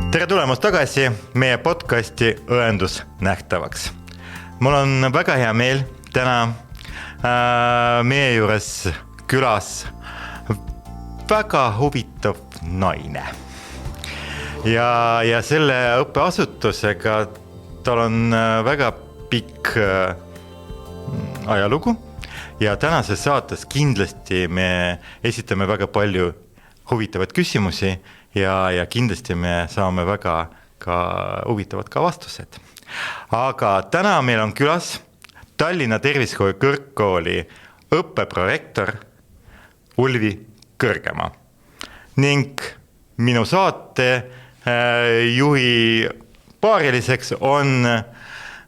Tere tulemast tagasi meie podcasti Õendus nähtavaks. Mul on väga hea meel täna meie juures külas väga huvitav naine. Ja selle õppeasutusega tal on väga pikk ajalugu ja tänases saates kindlasti me esitame väga palju huvitavaid küsimusi ja kindlasti me saame väga ka huvitavad ka vastused. Aga täna meil on külas Tallinna Terviskooli Kõrgkooli õppeprorektor Ulvi Kõrgemaa. Ning minu saate juhi paariliseks on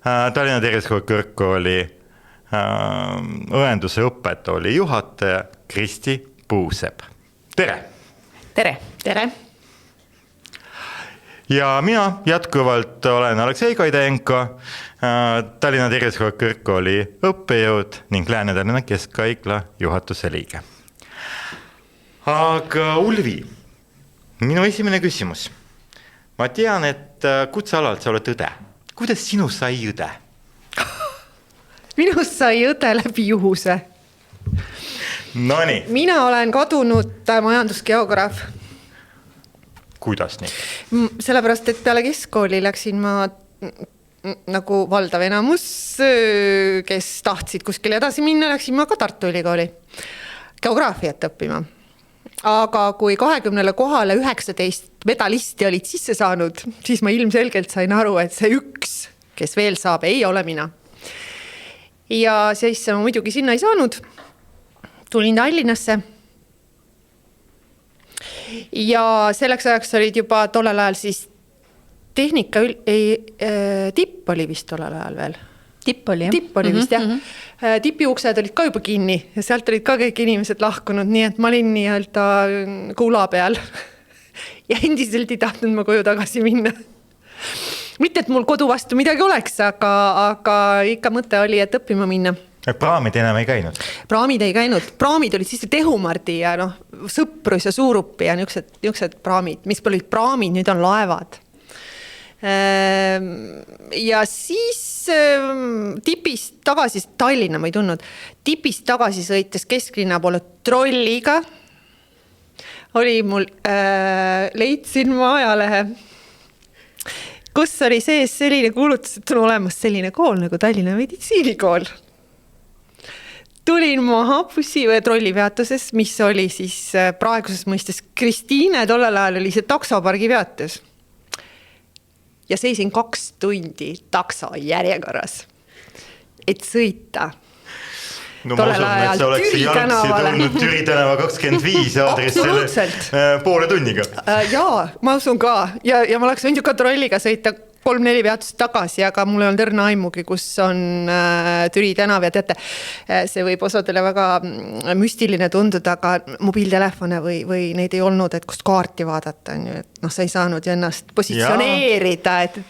Tallinna Terviskooli Kõrgkooli õenduse õppetooli juhataja Kristi Puusepp. Tere! Tere! Tere! Ja mina jätkuvalt olen Aleksei Kaidenko, Tallinna Terviskooli Kõrgkooli õppejõud ning Lääne-Tallinna Keskhaigla juhatuse liige. Aga Ulvi, minu esimene küsimus. Ma tean, et kutsealalt sa oled õde. Kuidas sinust sai õde? Minust sai õde läbi juhuse. Nonii. Mina olen kadunud majandusgeograaf. Kuidas nii? Sellepärast, et peale keskkooli läksin ma nagu valdav enamus, kes tahtsid kuskil edasi minna, läksin ma ka Tartu Ülikooli geograafiat õppima. Aga kui 20 kohale 19 medalisti olid sisse saanud, siis ma ilmselgelt sain aru, et see üks, kes veel saab, ei ole mina. Ja siis ma muidugi sinna ei saanud. Tulin Tallinnasse. Ja selleks ajaks olid juba tollel ajal siis tehnika, tipp oli vist tollel ajal veel. Tipp oli, jah. Tipp oli vist, jah. Tipi uksed olid ka juba kinni ja sealt olid ka kõik inimesed lahkunud, nii et ma olin nii-öelda kuula peal. Ja endiselt ei tahtnud ma koju tagasi minna. Mitte, et mul kodu vastu midagi oleks, aga ikka mõte oli, et õppima minna. Praamid enam ei käinud? Praamid ei käinud. Praamid olid siis Tehumardi ja Sõprus ja Suurupi ja niisugused praamid. Mis olid praamid, nüüd on laevad. Ja siis tipist tagasi, Tallinna ma ei tundnud, tipist tagasi sõites kesklinna poole trolliga. Oli mul, leidsin ma ajalehe, kus oli sees selline kuulutus, et on olemas selline kool nagu Tallinna meditsiinikool. Tulin maha bussi või trollipeatuses, mis oli siis praeguses mõistes Kristiine, tollel ajal oli see taksopargi peatus. Ja seisin 2 tundi takso järjekorras, et sõita. No ma usun, et sa oleks jalgsi tulnud Türi tänava 25 aadressile poole tunniga. Jaa, ma usun ka. Ja ma oleks võinud ju ka trolliga sõita 3-4 peatust tagasi, aga mul on tõrna aimugi, kus on Türi tänav ja teate, see võib osadele väga müstiline tunduda, aga mobiiltelefone või neid ei olnud, et kust kaarti vaadata, et sa ei saanud ju ennast positsioneerida, et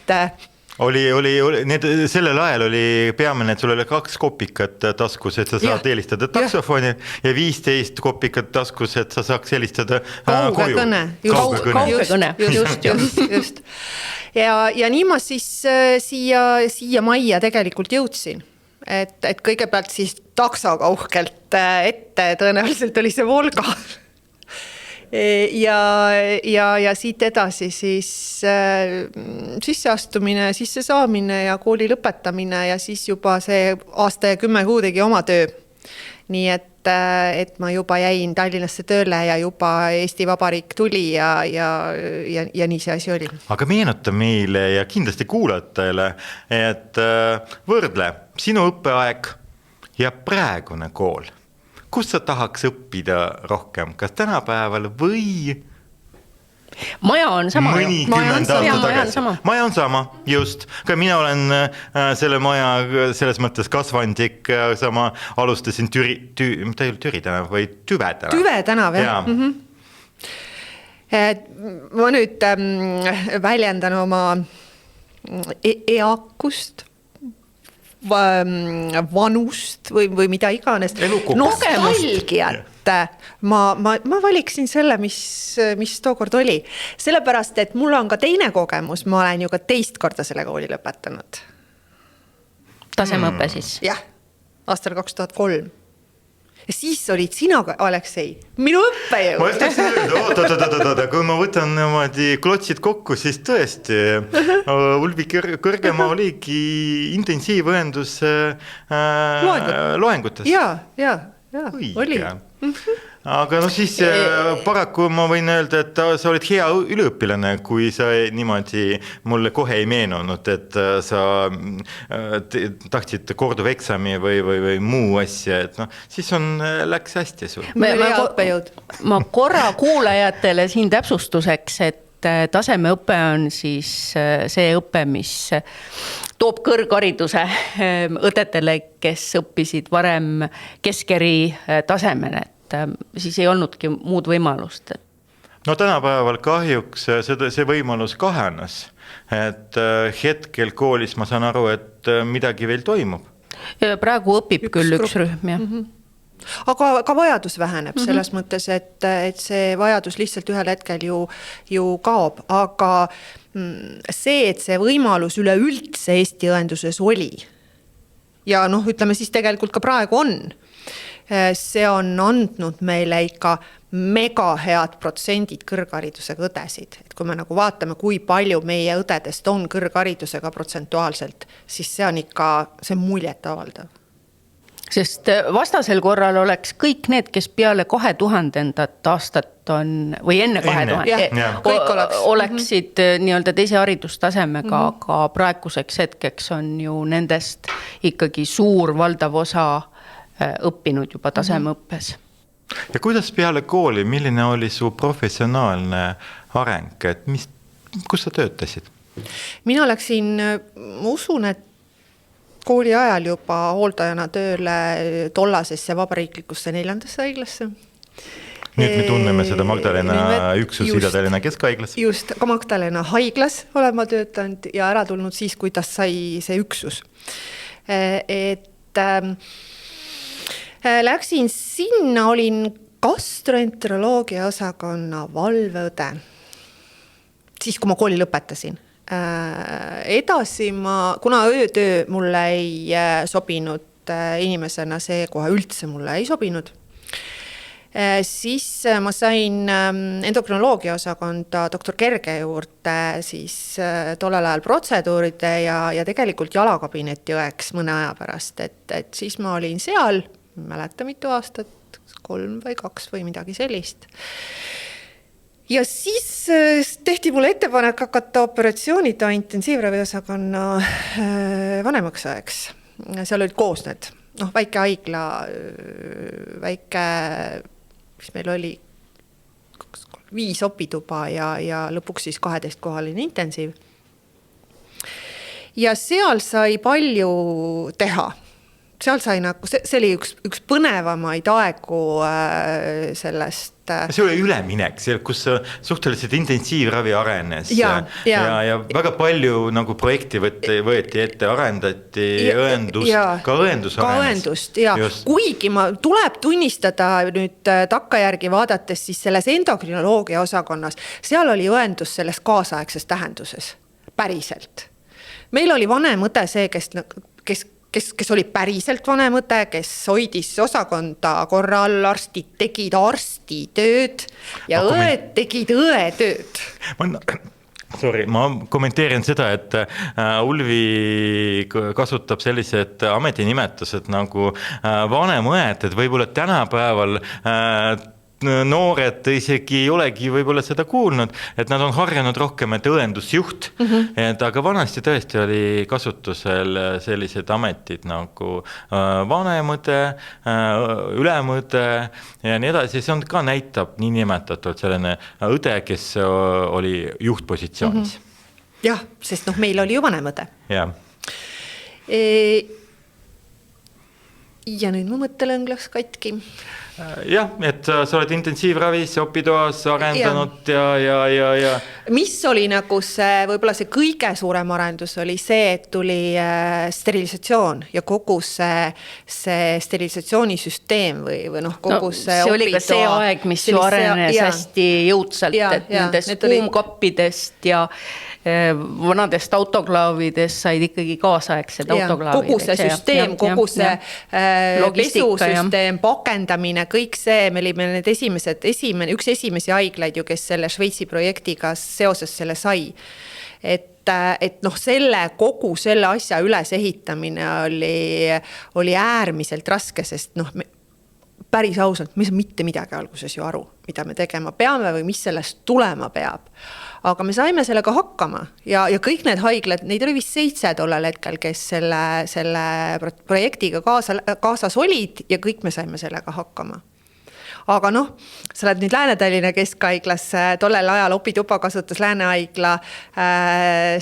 sellel ajal oli peamine, et sul oli 2 kopikat taskus, et sa saad helistada taksofoni ja 15 kopikat taskus, et sa saaks helistada koju. Kauge kõne. Just. Ja nii ma siis siia majja tegelikult jõudsin. Et kõigepealt siis taksoga uhkelt ette tõenäoliselt oli see Volga. Ja siit edasi siis sisseastumine, sissesaamine ja kooli lõpetamine ja siis juba see aasta ja 10 kuu tegi oma töö. Nii et ma juba jäin Tallinnasse tööle ja juba Eesti Vabariik tuli ja nii see asi oli. Aga meenuta meile ja kindlasti kuulatajale, et võrdle sinu õppeaeg ja praegune kool. Kus sa tahaks õppida rohkem? Kas tänapäeval või Maja on sama. Maja on sama, just. Ka mina olen selle maja selles mõttes kasvandik, sama alustasin Türi tänav või Tüve tänav. Tüve tänav, jah. Ma nüüd väljendan oma eakust, vanust või mida iganes. Nostalgiat. ma valiksin selle, mis tookord oli. Sellepärast, et mul on ka teine kogemus, ma olen ju ka teist korda selle kooli lõpetanud. Tasemeõpe siis? Jah, aastal 2003. Ja siis olid sina, Aleksei, minu õppejõud. Ma just tahtsin öelda, oota, kui ma võtan niimoodi klotsid kokku, siis tõesti Ulvi Kõrgemaa oligi intensiivõendus loengutes. Ja, oli. Aga no siis paraku ma võin öelda, et sa olid hea üliõpilane, kui sa niimoodi mulle kohe ei meenunud, et sa tahtsid korduv eksami või muu asja, et noh, siis läks hästi sul. Ma korra kuulajatele siin täpsustuseks, et tasemeõpe on siis see õpe, mis toob kõrghariduse õdedele, kes õppisid varem keskeri tasemel, siis ei olnudki muud võimalust. No tänapäeval kahjuks see võimalus kahenes, et hetkel koolis ma saan aru, et midagi veel toimub. Praegu õpib küll üks rühm, jah. Aga ka vajadus väheneb selles mõttes, et see vajadus lihtsalt ühel hetkel ju kaob, aga see, et see võimalus üleüldse Eesti õenduses oli ja noh, ütleme siis tegelikult ka praegu on, see on andnud meile ikka mega head protsendid kõrgharidusega õdesid. Et kui me nagu vaatame, kui palju meie õdedest on kõrgharidusega protsentuaalselt, siis see on ikka see muljet avaldav. Sest vastasel korral oleks kõik need, kes peale 2000. aastat on, või enne 2000, oleksid nii-öelda teise haridustasemega, aga praeguseks hetkeks on ju nendest ikkagi suur valdav osa õppinud juba tasemeõppes. Ja kuidas peale kooli, milline oli su professionaalne areng, et kus sa töötasid? Mina läksin, ma usun, et kooli ajal juba hooldajana tööle tollasesse vabariiklikusse 4. haiglasse. Nüüd me tunneme seda Magdalena üksus Ida-Tallinna Keskhaiglas. Just, ka Magdalena haiglas olen ma töötanud ja ära tulnud siis, kuidas sai see üksus. Läksin sinna, olin gastroenteroloogia osakonna valveõde. Siis, kui ma kooli lõpetasin. Edasi kuna öötöö mulle ei sobinud inimesena, see kohe üldse mulle ei sobinud, siis ma sain endokrinoloogia osakonda doktor Kerge juurde siis tollel ajal protseduuride ja tegelikult jalakabineti õeks mõne aja pärast, et siis ma olin seal, mäleta mitu aastat, 3 või 2 või midagi sellist. Ja siis tehti mulle ettepanek hakata operatsioonida intensiivraviosakonna vanemaks ajaks. Seal olid koos need, väike haigla, väike, mis meil oli 5 opituba ja lõpuks siis 12-kohaline intensiiv. Ja seal sai palju teha. Seal sai nagu, see oli üks põnevamaid aegu sellest. See oli üleminek, kus suhteliselt intensiivravi arenes ja väga palju nagu projekti võeti ette, arendati õendust, ka õendus arenes. Ka õendust, ja kuigi tuleb tunnistada nüüd takkajärgi vaadates siis selles endokrinoloogia osakonnas, seal oli õendus selles kaasaegses tähenduses, päriselt. Meil oli vanem õde see, kes oli päriselt vanem õde, kes hoidis osakonda korral, arstid tegid arstitööd ja õed tegid õetööd. Ma kommenteerin seda, et Ulvi kasutab sellised ametinimetused nagu vanem õed, et võib-olla tänapäeval noored isegi ei olegi võib-olla seda kuulnud, et nad on harjanud rohkem, et õendusjuht, aga vanasti tõesti oli kasutusel sellised ametid nagu vanemõde, ülemõde ja nii edasi, see on ka näitab nii nimetatud selline õde, kes oli juhtpositsioonis. Jah, sest meil oli ju vanemõde. Ja nüüd mu mõttelõng läks katki. jah, et sa oled intensiivravis, opitoas arendanud ja. Mis oli nagu see, võib-olla see kõige suurem arendus oli see, et tuli sterilisatsioon ja kogu see sterilisatsioonisüsteem või noh, kogu see oli ka see aeg, mis ju arenes hästi jõudsalt, et nendest kuumkappidest ja vanadest autoklaavidest said ikkagi kaasaegsed autoklaavid. Kogu see süsteem, kogu see pesusüsteem, pakendamine, kõik see, me olime need üks esimesi haiglaid ju, kes selle Šveitsi projektiga seoses selle sai. Et noh, kogu selle asja üles ehitamine oli äärmiselt raske, sest noh, päris ausalt, me ei saa mitte midagi alguses ju aru, mida me tegema peame või mis sellest tulema peab. Aga me saime sellega hakkama ja kõik need haiglad, neid oli vist 7 tollel hetkel, kes selle projektiga kaasas olid ja kõik me saime sellega hakkama. Aga noh, sa oled nüüd Lääne-Tallinna keskhaiglas, tollel ajal opituba kasutas Lääne-haigla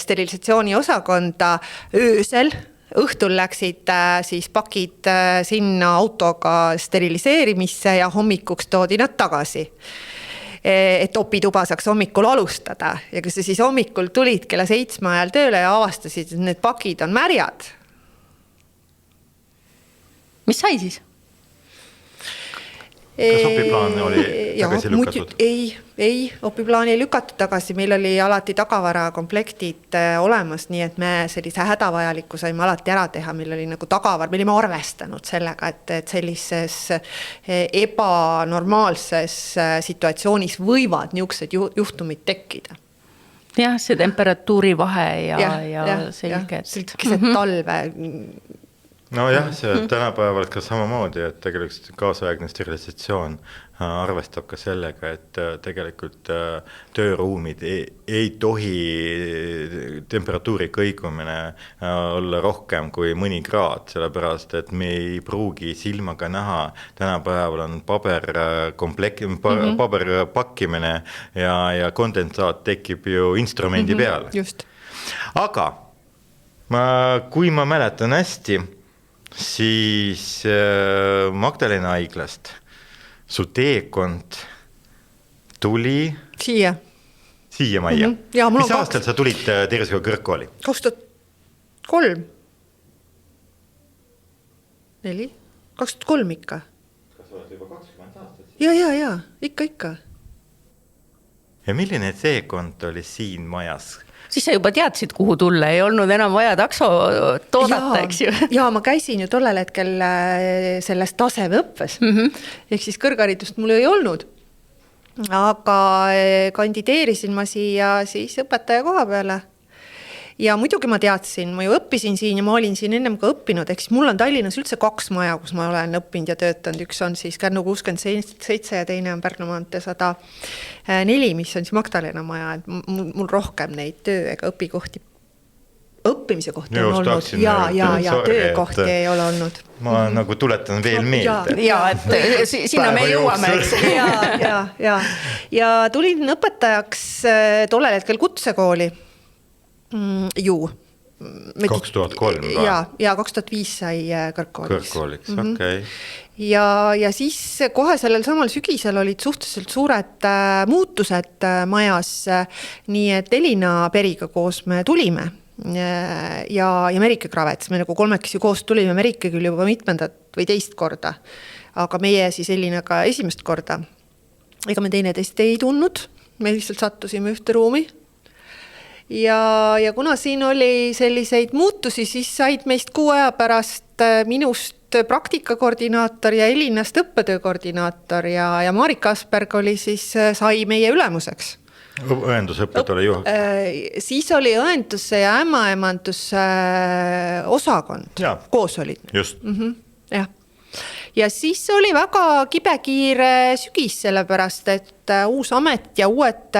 sterilisatsiooni osakonda öösel. Õhtul läksid siis pakid sinna autoga steriliseerimisse ja hommikuks toodi nad tagasi. Et opituba saaks hommikul alustada ja kui sa siis hommikul tulid kella 7 ajal tööle ja avastasid, et need pakid on märjad. Mis sai siis? Kas opiplaan oli tagasi lükatud? Ei, opiplaan ei lükatud tagasi, meil oli alati tagavarakomplektid olemas, nii et me sellise hädavajaliku saime alati ära teha, meil oli nagu tagavar, me olime arvestanud sellega, et sellises ebanormaalses situatsioonis võivad niisugused juhtumid tekkida. Jah, see temperatuuri vahe ja selge. Sellised talve. No jah, see tänapäeval ka samamoodi, et tegelikult kaasaegne sterilisatsioon arvestab ka sellega, et tegelikult tööruumid ei tohi temperatuuri kõigumine olla rohkem kui mõni kraad, sellepärast, et me ei pruugi silmaga näha. Tänapäeval on paberpakkimine ja kondensaat tekib ju instrumendi peale. Just. Aga kui ma mäletan hästi, siis Magdalena haiglast su teekond tuli siia majja. Mis aastal sa tulid Tervishoiu kõrgkooli? 2003. 2003 ikka. Kas oled juba 20 aastat? Ja, ikka. Ja milline teekond oli siin majas? Siis sa juba teadsid, kuhu tulla, ei olnud enam vaja takso toodata, eks ju? Ja ma käisin ju tollel hetkel selles tasemeõppes. Ehk siis kõrgharidust mul ei olnud. Aga kandideerisin ma siia siis õpetaja koha peale. Ja muidugi ma teadsin, ma ju õppisin siin ja ma olin siin ennem ka õppinud, ehk siis mul on Tallinnas üldse 2 maja, kus ma olen õppinud ja töötanud. Üks on siis Kärnu 67 ja teine on Pärnu maantee 104, mis on siis Magdalena maja. Et mul rohkem neid töö ega õppimise kohti on olnud ja töökohti ei ole olnud. Ma nagu tuletan veel meelde. Ja, et sinna me jõuame, eks. Ja tulin õpetajaks tollel hetkel kutsekooli. 2003 ja 2005 sai kõrgkooliks. Okay. Ja siis kohe sellel samal sügisel olid suhteliselt suured muutused majas, nii et Elina Periga koos me tulime ja Merike Kravets, me nagu 3 koos tulime, Merike küll juba mitmendat või teist korda, aga meie siis Elinaga esimest korda. Ega me teineteist ei tundnud, me lihtsalt sattusime ühte ruumi. Ja kuna siin oli selliseid muutusi, siis said meist 6 aja pärast minust praktikakoordinaator ja Elinast õppetöökoordinaator ja Marika Asperg oli siis, sai meie ülemuseks. Õendusõpet oli juhaks? Siis oli õenduse ja ämmaemanduse osakond. Koos olid. Just. Jah. Ja siis oli väga kibekiire sügis sellepärast, et uus amet ja uued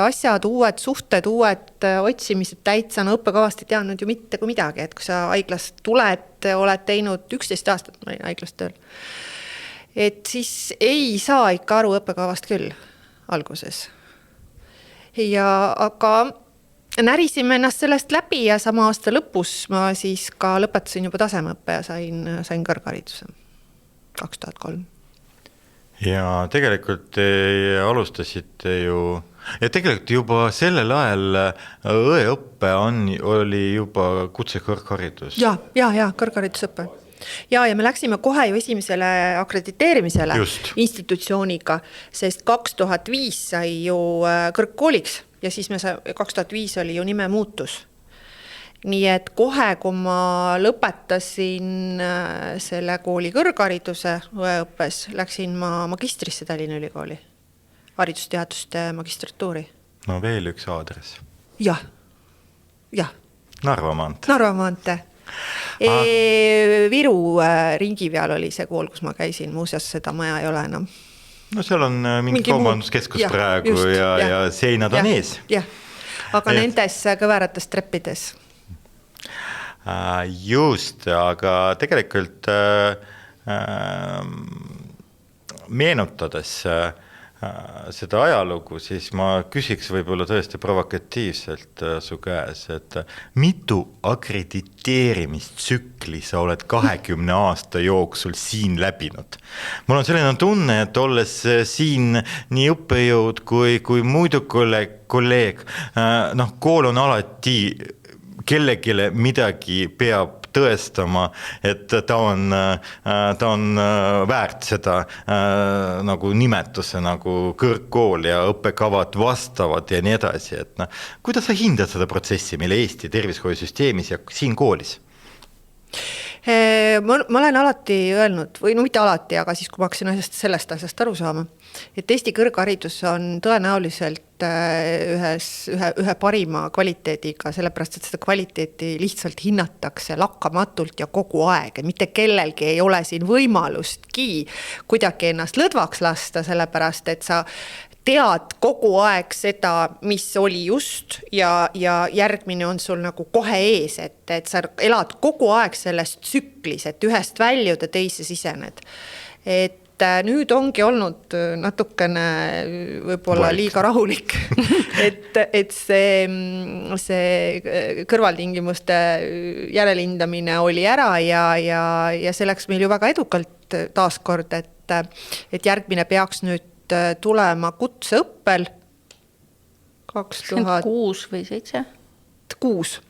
asjad, uued suhted, uued otsimised täitsa, õppekavast ei teadnud ju mitte kui midagi, et kui sa haiglast tuled, oled teinud 11 aastat, ma olin haiglast tööl. Et siis ei saa ikka aru õppekavast küll alguses. Aga närisime ennast sellest läbi ja sama aasta lõpus ma siis ka lõpetasin juba tasemeõppe ja sain kõrghariduse. 2003. Ja tegelikult te alustasite ju, ja tegelikult juba sellel ajal õeõppe oli juba kutsekõrgharidus. Ja, kõrgharidusõppe. Ja me läksime kohe ju esimesele akrediteerimisele institutsiooniga, sest 2005 sai ju kõrgkooliks ja siis 2005 oli ju nime muutus. Nii et kohe, kui ma lõpetasin selle kooli kõrghariduse õeõppes, läksin ma magistrisse Tallinna Ülikooli, haridusteaduste magistratuuri. No veel üks aadress. Jah. Narva maantee. Narva maantee. Viru ringi peal oli see kool, kus ma käisin, muuseas seda maja ei ole enam. No seal on mingi kaubanduskeskus praegu ja seinad on ees. Jah, aga nendes kõverates treppides. Just, aga tegelikult meenutades seda ajalugu, siis ma küsiks võib-olla tõesti provokatiivselt su käes, et mitu akrediteerimistsükli sa oled 20 aasta jooksul siin läbinud? Mul on selline tunne, et olles siin nii õppejõud kui muidu kolleeg, kool on alati kellegile midagi peab tõestama, et ta on väärt seda nagu nimetuse nagu kõrgkool ja õppekavad vastavad ja nii edasi. Et kuidas sa hindad seda protsessi meil Eesti tervishoiusüsteemis ja siin koolis? Ma olen alati öelnud, või mitte alati, aga siis kui ma hakkasin sellest asjast aru saama, et Eesti kõrgharidus on tõenäoliselt ühe parima kvaliteediga, sellepärast, et seda kvaliteeti lihtsalt hinnatakse lakkamatult ja kogu aeg, et mitte kellelgi ei ole siin võimalustki kuidagi ennast lõdvaks lasta, sellepärast, et sa tead kogu aeg seda, mis oli just ja järgmine on sul nagu kohe ees, et sa elad kogu aeg selles tsüklis, et ühest väljuda teise sisened. Et nüüd ongi olnud natukene võib-olla liiga rahulik, et see kõrvaltingimuste järelindamine oli ära ja see läks meil ju väga edukalt taaskord, et järgmine peaks nüüd tulema kutseõppel 2006 või 7? 6.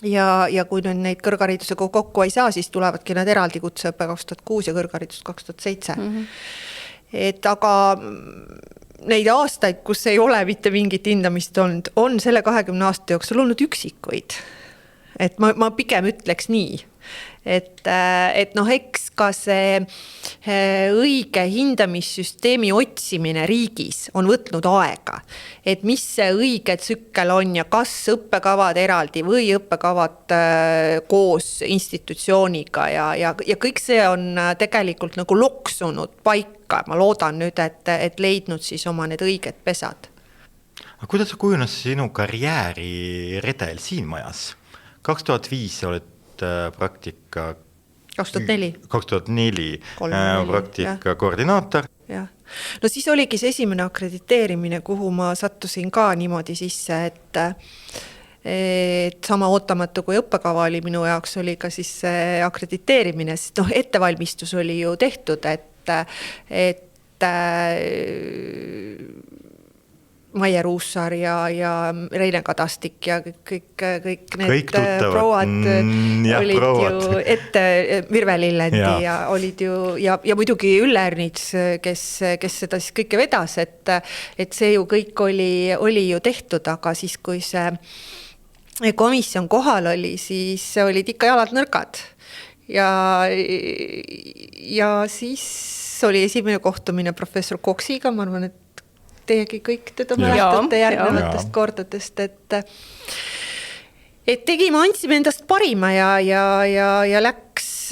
Ja kui nüüd neid kõrgharidusega kokku ei saa, siis tulevadki need eraldi kutseõppe 2006 ja kõrgharidus 2007. Et aga neid aastaid, kus ei ole mitte mingit hindamist olnud, on selle 20 aasta jooksul olnud üksikuid. Et ma pigem ütleks nii, et eks ka see õige hindamissüsteemi otsimine riigis on võtnud aega, et mis see õige tsükkel on ja kas õppekavad eraldi või õppekavad koos institutsiooniga ja kõik see on tegelikult nagu loksunud paika. Ma loodan nüüd, et leidnud siis oma need õiged pesad. Aga kuidas sa kujunes sinu karjääri redel siin majas? 2005 oled praktika 2004 praktika koordinaator. Ja. No siis oligi see esimene akrediteerimine, kuhu ma sattusin ka niimoodi sisse, et sama ootamatu kui õppekava oli minu jaoks oli ka siis see akrediteerimine, sest ettevalmistus oli ju tehtud, et Maie Ruussaar ja Reine Kadastik ja kõik need prouad olid ju ette, Virve Lillendi ja olid ju ja muidugi Ülle Ernits, kes seda siis kõike vedas, et see ju kõik oli ju tehtud, aga siis kui see komisjon kohal oli, siis olid ikka jalad nõrgad ja siis oli esimene kohtumine professor Koksiga, ma arvan, et teiegi kõik teda mäletate järgnevatest kordadest, et tegime, andsime endast parima ja läks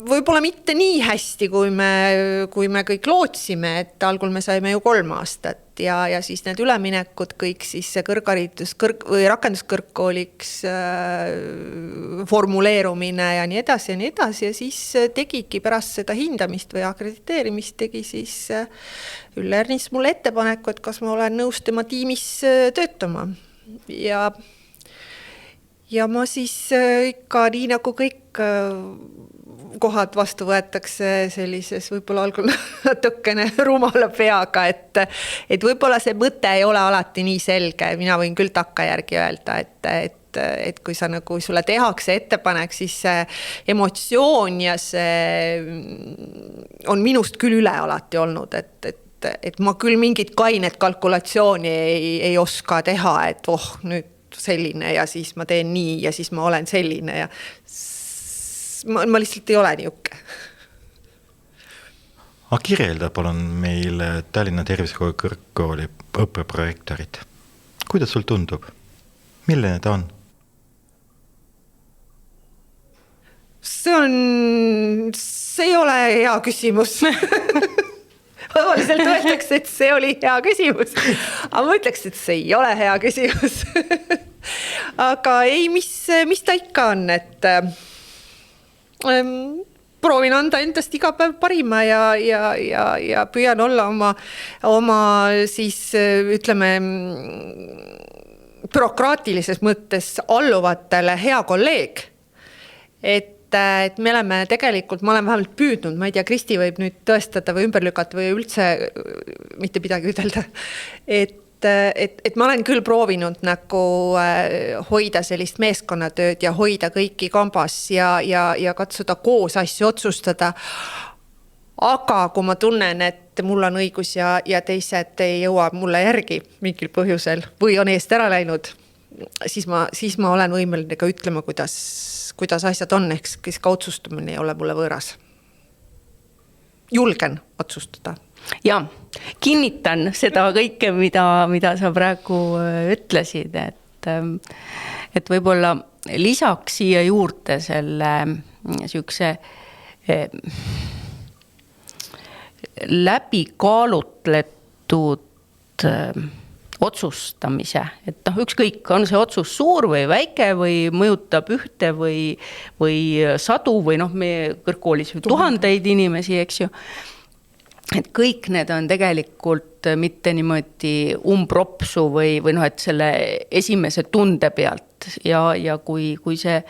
võib-olla mitte nii hästi, kui me kõik lootsime, et algul me saime ju 3 aastat ja siis need üleminekud kõik siis see kõrgharidus või rakenduskõrgkooliks formuleerumine ja nii edasi ja siis tegigi pärast seda hindamist või akrediteerimist tegi siis Ülle Ernits mulle ettepaneku, et kas ma olen nõus tema tiimis töötama ja ma siis ikka nii nagu kõik kohad vastu võetakse sellises võib-olla algul natukene rumala peaga, et võib-olla see mõte ei ole alati nii selge, mina võin küll takkajärgi öelda, et kui sa nagu sulle tehakse ettepanek, siis see emotsioon ja see on minust küll üle alati olnud, et ma küll mingit kainet kalkulatsiooni ei oska teha, et nüüd selline ja siis ma teen nii ja siis ma olen selline ja ma lihtsalt ei ole niuke. Aga kirjelda palun meile Tallinna Tervisekooli kõrgkooli õppeprojektorid. Kuidas sul tundub? Milline ta on? See ei ole hea küsimus. Tavaliselt öeldakse, et see oli hea küsimus. Aga ma ütleks, et see ei ole hea küsimus. Aga ei, mis ta ikka on, et proovin anda endast iga päev parima ja püüan olla oma siis ütleme bürokraatilises mõttes alluvatele hea kolleeg. Et me oleme tegelikult, ma olen vähemalt püüdnud, ma ei tea, Kristi võib nüüd tõestada või ümber lükata või üldse mitte midagi ütelda, et ma olen küll proovinud nagu hoida sellist meeskonnatööd ja hoida kõiki kambas ja katsuda koos asju otsustada. Aga kui ma tunnen, et mul on õigus ja teised ei jõua mulle järgi mingil põhjusel või on eest ära läinud, siis ma olen võimeline ka ütlema, kuidas asjad on, kes ka otsustamine ei ole mulle võõras. Julgen otsustada. Ja, kinnitan seda kõike, mida sa praegu ütlesid, et võib-olla lisaks siia juurde selle sihukese läbi kaalutletud otsustamise, et ükskõik, on see otsus suur või väike või mõjutab ühte või sadu või meie kõrgkoolis tuhandeid inimesi, eks ju. Et kõik need on tegelikult mitte niimoodi umbropsu või et selle esimese tunde pealt ja kui see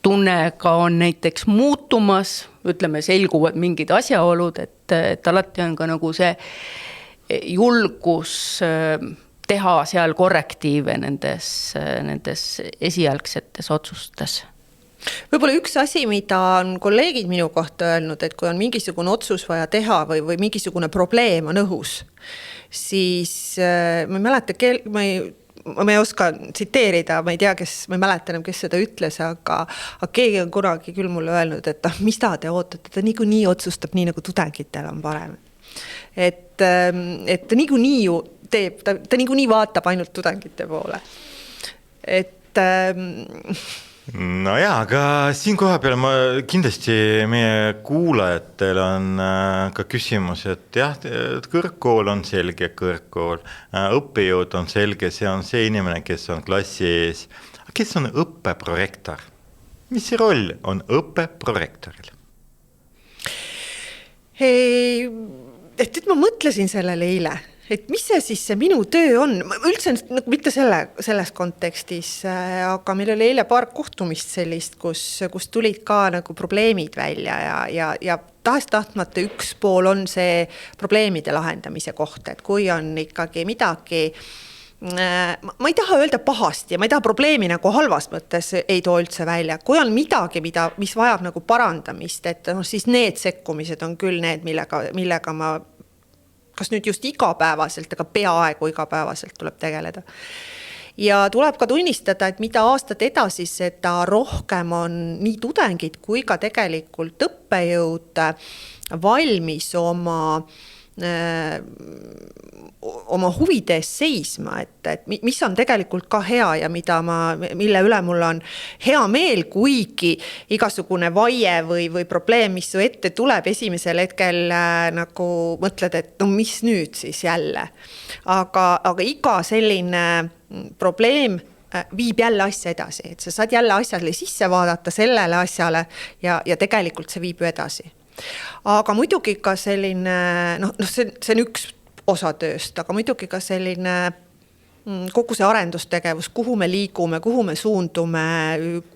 tunne ka on näiteks muutumas, ütleme, selguvad mingid asjaolud, et alati on ka nagu see julgus teha seal korrektiive nendes esialgsetes otsustes. Võib-olla üks asi, mida on kolleegid minu kohta öelnud, et kui on mingisugune otsus vaja teha või mingisugune probleem on õhus, siis ma ei mäleta, ma ei oska tsiteerida, ma ei tea, ma ei mäleta enam, kes seda ütles, aga keegi on kunagi küll mulle öelnud, et mis ta te ootate, ta nii otsustab nii, nagu tudengitel on parem. Et ta niikuinii ju teeb, ta niikuinii vaatab ainult tudengite poole. No jaa, aga siin koha peal ma kindlasti meie kuulajatel on ka küsimus, et jah, kõrgkool on selge kõrgkool, õppejõud on selge, see on see inimene, kes on klassi ees. Kes on õppeprojektor? Mis see roll on õppeprojektoril? Et ma mõtlesin sellele eile, et mis see siis see minu töö on, üldse mitte selles kontekstis, aga meil oli eile paar kohtumist sellist, kus tulid ka nagu probleemid välja ja tahes-tahtmata üks pool on see probleemide lahendamise koht, et kui on ikkagi midagi, ma ei taha öelda pahasti ja ma ei taha probleemi nagu halvas mõttes ei too üldse välja, kui on midagi, mis vajab nagu parandamist, et siis need sekkumised on küll need, millega ma kas nüüd just igapäevaselt, aga peaaegu igapäevaselt tuleb tegeleda. Ja tuleb ka tunnistada, et mida aastad edasi, seda rohkem on nii tudengid kui ka tegelikult õppejõud valmis oma huvides seisma, et mis on tegelikult ka hea ja mille üle mul on hea meel, kuigi igasugune vaie või probleem, mis su ette tuleb esimesel hetkel nagu mõtled, et mis nüüd siis jälle. Aga iga selline probleem viib jälle asja edasi, et sa saad jälle asjale sisse vaadata sellele asjale ja tegelikult see viib ju edasi. Aga muidugi ka selline, see on üks osa tööst, aga muidugi ka selline kogu see arendustegevus, kuhu me liigume, kuhu me suundume,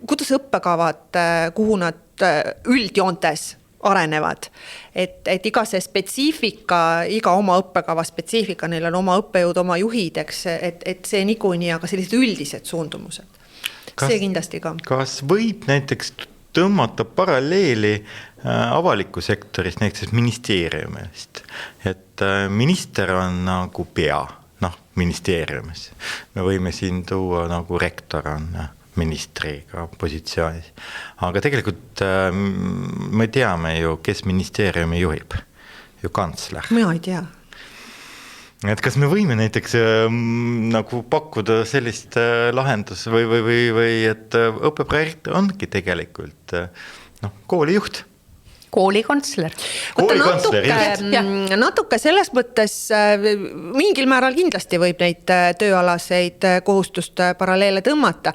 kuidas õppekavad, kuhu nad üldjoontes arenevad. Et iga see spetsiifika, iga oma õppekava spetsiifika, neil on oma õppejõud, oma juhid, eks, et see niikuinii, aga sellised üldised suundumused. See kindlasti ka. Kas võib näiteks tõmmata paralleeli avaliku sektorist, näiteks ministeeriumist, et minister on nagu pea, ministeeriumis. Me võime siin tuua nagu rektor on ministriga positsioonis. Aga tegelikult me teame ju, kes ministeeriumi juhib. Ju kantsler. Mina ei tea. Et kas me võime näiteks nagu pakkuda sellist lahendus või et õppeprojekt ongi tegelikult koolijuht? Koolikantsler. Natuke selles mõttes mingil määral kindlasti võib neid tööalaseid kohustust paralleele tõmmata,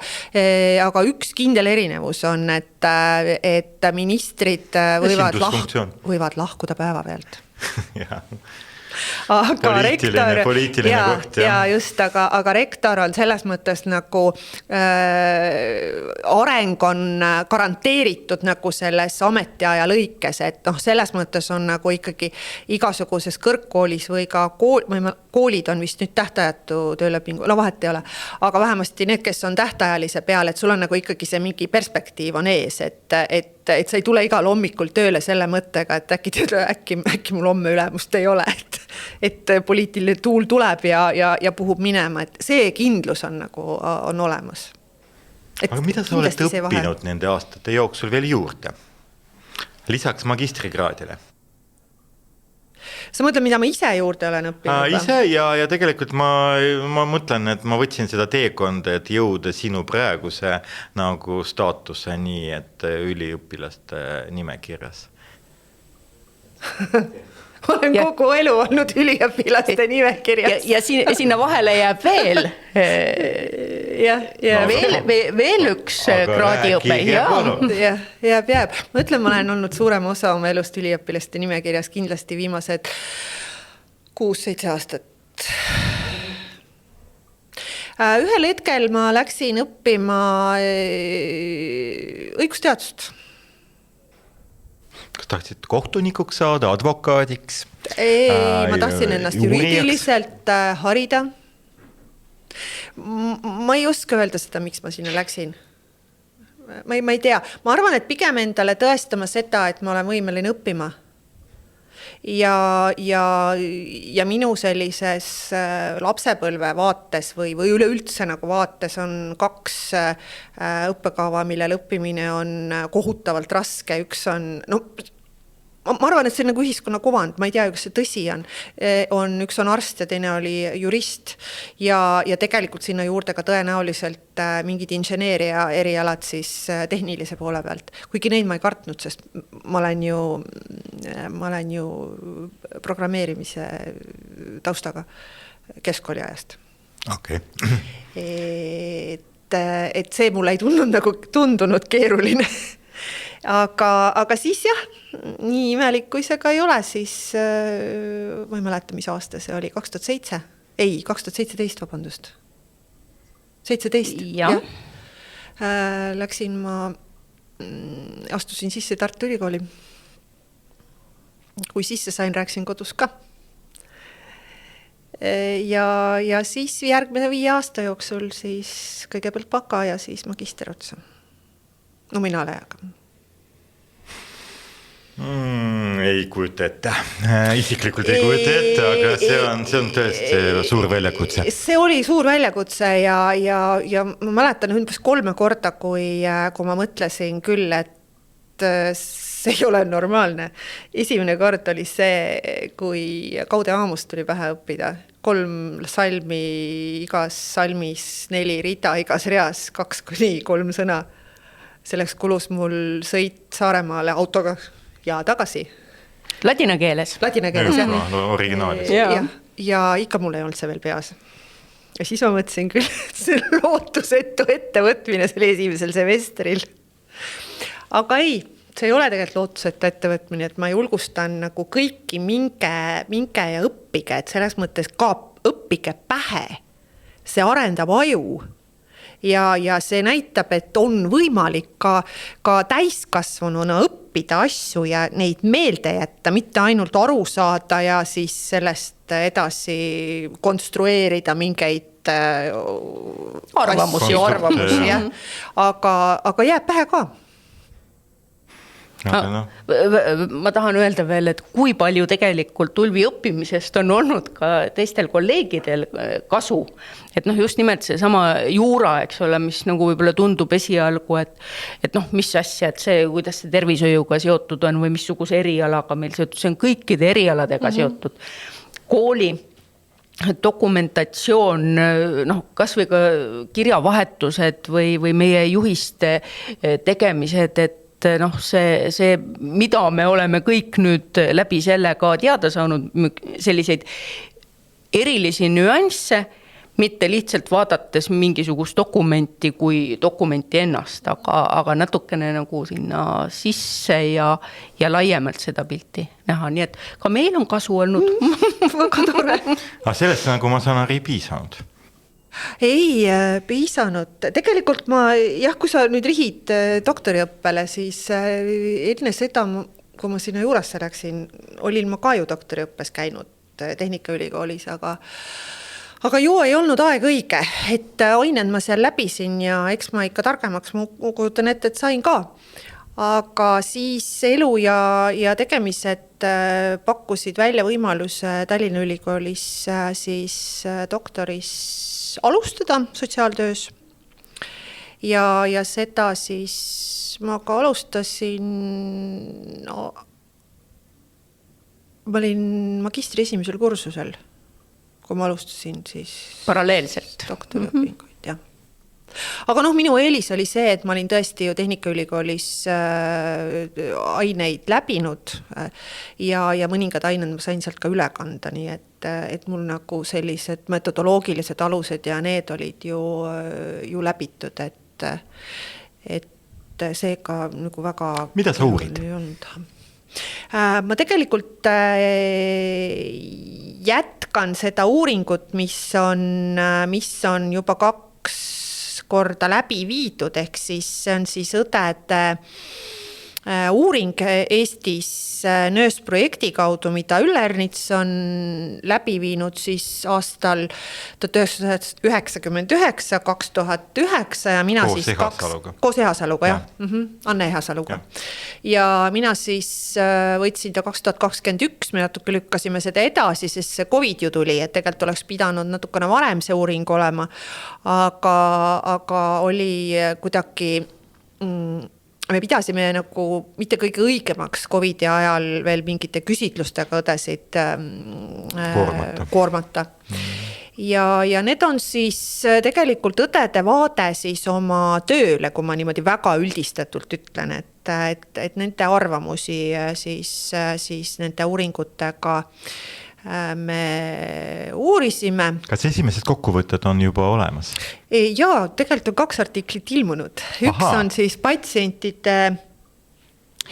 aga üks kindel erinevus on, et ministrid võivad lahkuda päeva pealt. Aga poliitiline koht. Ja just, aga rektor on selles mõttes nagu areng on garanteeritud nagu selles ametiaja lõikes, et selles mõttes on nagu ikkagi igasuguses kõrgkoolis või ka koolid on vist nüüd tähtajatu töölepingu, vahet ei ole, aga vähemasti need, kes on tähtajalise peal, et sul on nagu ikkagi see mingi perspektiiv on ees, et sa ei tule igal hommikul tööle selle mõttega, et äkki mul homme ülemust ei ole, et poliitiline tuul tuleb ja puhub minema, et see kindlus on nagu on olemas. Aga mida sa oled õppinud nende aastate jooksul veel juurde? Lisaks magistrikraadile? Sa mõtled, mida ma ise juurde olen õppinud? Ise ja tegelikult ma mõtlen, et ma võtsin seda teekonda, et jõuda sinu praeguse nagu staatuse nii, et üliõpilaste nimekirjas. Olen kogu elu olnud üliõpilaste nimekirjas. Ja sinna vahele jääb veel veel üks kraadiõpe. Jääb. Ma ütlen, ma olen olnud suurema osa oma elust üliõpilaste nimekirjas kindlasti viimased 6-7 aastat. Ühel hetkel ma läksin õppima õigusteadust. Kas tahtsid kohtunikuks saada, advokaadiks? Ei, ma tahtsin ennast juriidiliselt harida. Ma ei oska öelda seda, miks ma sinna läksin. Ma ei tea. Ma arvan, et pigem endale tõestama seda, et ma olen võimeline õppima. Ja minu sellises lapsepõlve vaates või üleüldse nagu vaates on 2 õppekava, millel õppimine on kohutavalt raske. Üks on, ma arvan, et see on nagu ühiskonna kuvand, ma ei tea, kas see tõsi on. Üks on arst ja teine oli jurist ja tegelikult sinna juurde ka tõenäoliselt mingid inženeeria erialad siis tehnilise poole pealt. Kuigi neid ma ei kartnud, sest ma olen ju programmeerimise taustaga keskkooli ajast. Okay. Et see mulle ei tundunud keeruline. Aga siis jah, nii imelik kui see ka ei ole, siis ma ei mäleta, mis aasta see oli, 2007? Ei, 2017, vabandust. 17? Jah. Läksin astusin sisse Tartu Ülikooli. Kui sisse sain, rääksin kodus ka. Ja siis järgmine 5 aasta jooksul siis kõigepealt baka ja siis magister otsa. Nominaalajaga. Ei kujuta ette. Isiklikult ei kujuta ette, aga see on tõesti suur väljakutse. See oli suur väljakutse ja ma mäletan umbes 3 korda, kui ma mõtlesin küll, et see ei ole normaalne. Esimene kord oli see, kui Kaude Aamust tuli pähe õppida. 3 salmi, igas salmis 4 rida, igas reas 2-3 sõna. Selleks kulus mul sõit Saaremaale autoga ja tagasi. Ladina keeles, jah. Originaalis. Ja ikka mul ei olnud see veel peas. Ja siis ma mõtlesin küll, et see lootusetu ettevõtmine selle esimesel semestril. Aga ei, see ei ole tegelikult lootusetu ettevõtmine, et ma julgustan nagu kõiki minge ja õppige, et selles mõttes ka õppige pähe. see arendab aju ja see näitab, et on võimalik ka täiskasvanuna õppida asju ja neid meelde jätta, mitte ainult aru saada ja siis sellest edasi konstrueerida mingeid arvamusi, jah. Aga jääb pähe ka. Ma tahan öelda veel, et kui palju tegelikult Ulvi õppimisest on olnud ka teistel kolleegidel kasu. Et just nimelt see sama juura, eks ole, mis nagu võib-olla tundub esialgu, et mis asja, et see, kuidas see tervishoiuga seotud on või missuguse erialaga meil seotud, see on kõikide erialadega seotud. Kooli dokumentatsioon, kas või ka kirjavahetused või meie juhiste tegemised, et see, mida me oleme kõik nüüd läbi selle ka teada saanud, selliseid erilisi nüansse, mitte lihtsalt vaadates mingisugust dokumenti kui dokumenti ennast, aga natukene nagu sinna sisse ja laiemalt seda pilti näha, nii et ka meil on kasu olnud. Väga tore. Aga sellest nagu ma saan ei piisanud. Ei piisanud. Tegelikult kui sa nüüd rihid doktoriõppele, siis enne seda, kui ma sinna juurasse läksin, olin ma ka ju doktoriõppes käinud Tehnikaülikoolis, aga ju ei olnud aeg õige, et ained ma seal läbisin ja eks ma ikka targemaks kujutan ette, et sain ka. Aga siis elu ja tegemised pakkusid välja võimaluse Tallinna Ülikoolis siis doktoris alustada sotsiaaltöös ja seda siis ma ka alustasin, ma olin magistri esimesel kursusel, kui ma alustasin siis paralleelselt doktoriõpinguid, jah. Aga minu eelis oli see, et ma olin tõesti ju Tehnikaülikoolis aineid läbinud ja mõningad ained ma sain sealt ka üle kanda, nii et mul nagu sellised metodoloogilised alused ja need olid ju läbitud, et seega nagu väga... Mida sa uurid? Ma tegelikult jätkan seda uuringut, mis on juba 2 korda läbi viidud, ehk siis see on siis õdede uuring Eestis nöösprojekti kaudu, mida Ülle Ernits on läbi viinud siis aastal 1999, 2009 ja mina koos Ehasaluga. Koos Ehasaluga, jah. Anne Ehasaluga. Ja mina siis võtsin ta 2021, me natuke lükkasime seda edasi, sest see COVID ju tuli, et tegelikult oleks pidanud natukene varem see uuring olema, aga oli kuidagi... Me pidasime nagu mitte kõige õigemaks COVID-i ajal veel mingite küsitlustega õdesid koormata. Ja need on siis tegelikult õdede vaade siis oma tööle, kui ma niimoodi väga üldistatult ütlen, et nende arvamusi siis nende uuringutega me uurisime. Kas esimesed kokkuvõtted on juba olemas? Jaa, tegelikult on 2 artiklit ilmunud. Üks on siis patsientide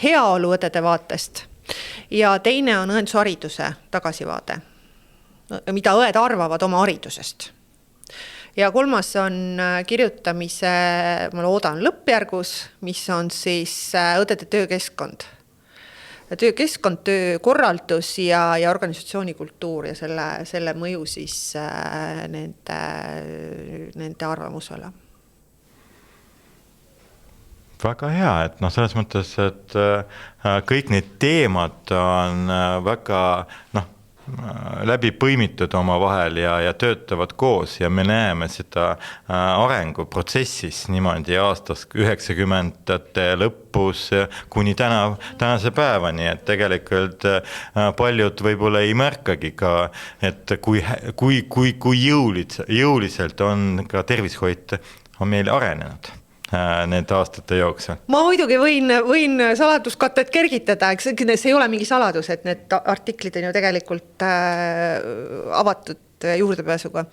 heaolu õdede vaatest ja teine on õendushariduse tagasivaade, mida õed arvavad oma haridusest. Ja 3. on kirjutamise, ma loodan, lõppjärgus, mis on siis õdede töökeskkond, töö korraldus ja organisatsioonikultuur ja selle mõju siis nende arvamusele. Väga hea, et selles mõttes, et kõik need teemad on väga läbi põimitud oma vahel ja töötavad koos ja me näeme seda arenguprotsessis niimoodi aastast 90-ndate lõpus kuni tänase päevani, et tegelikult paljud võib-olla ei märkagi ka, et kui jõuliselt on ka tervishoid on meil arenenud need aastate jooksul. Ma muidugi võin saladuskatted kergitada, eks see ei ole mingi saladus, et need artiklid on ju tegelikult avatud juurdepääsuga.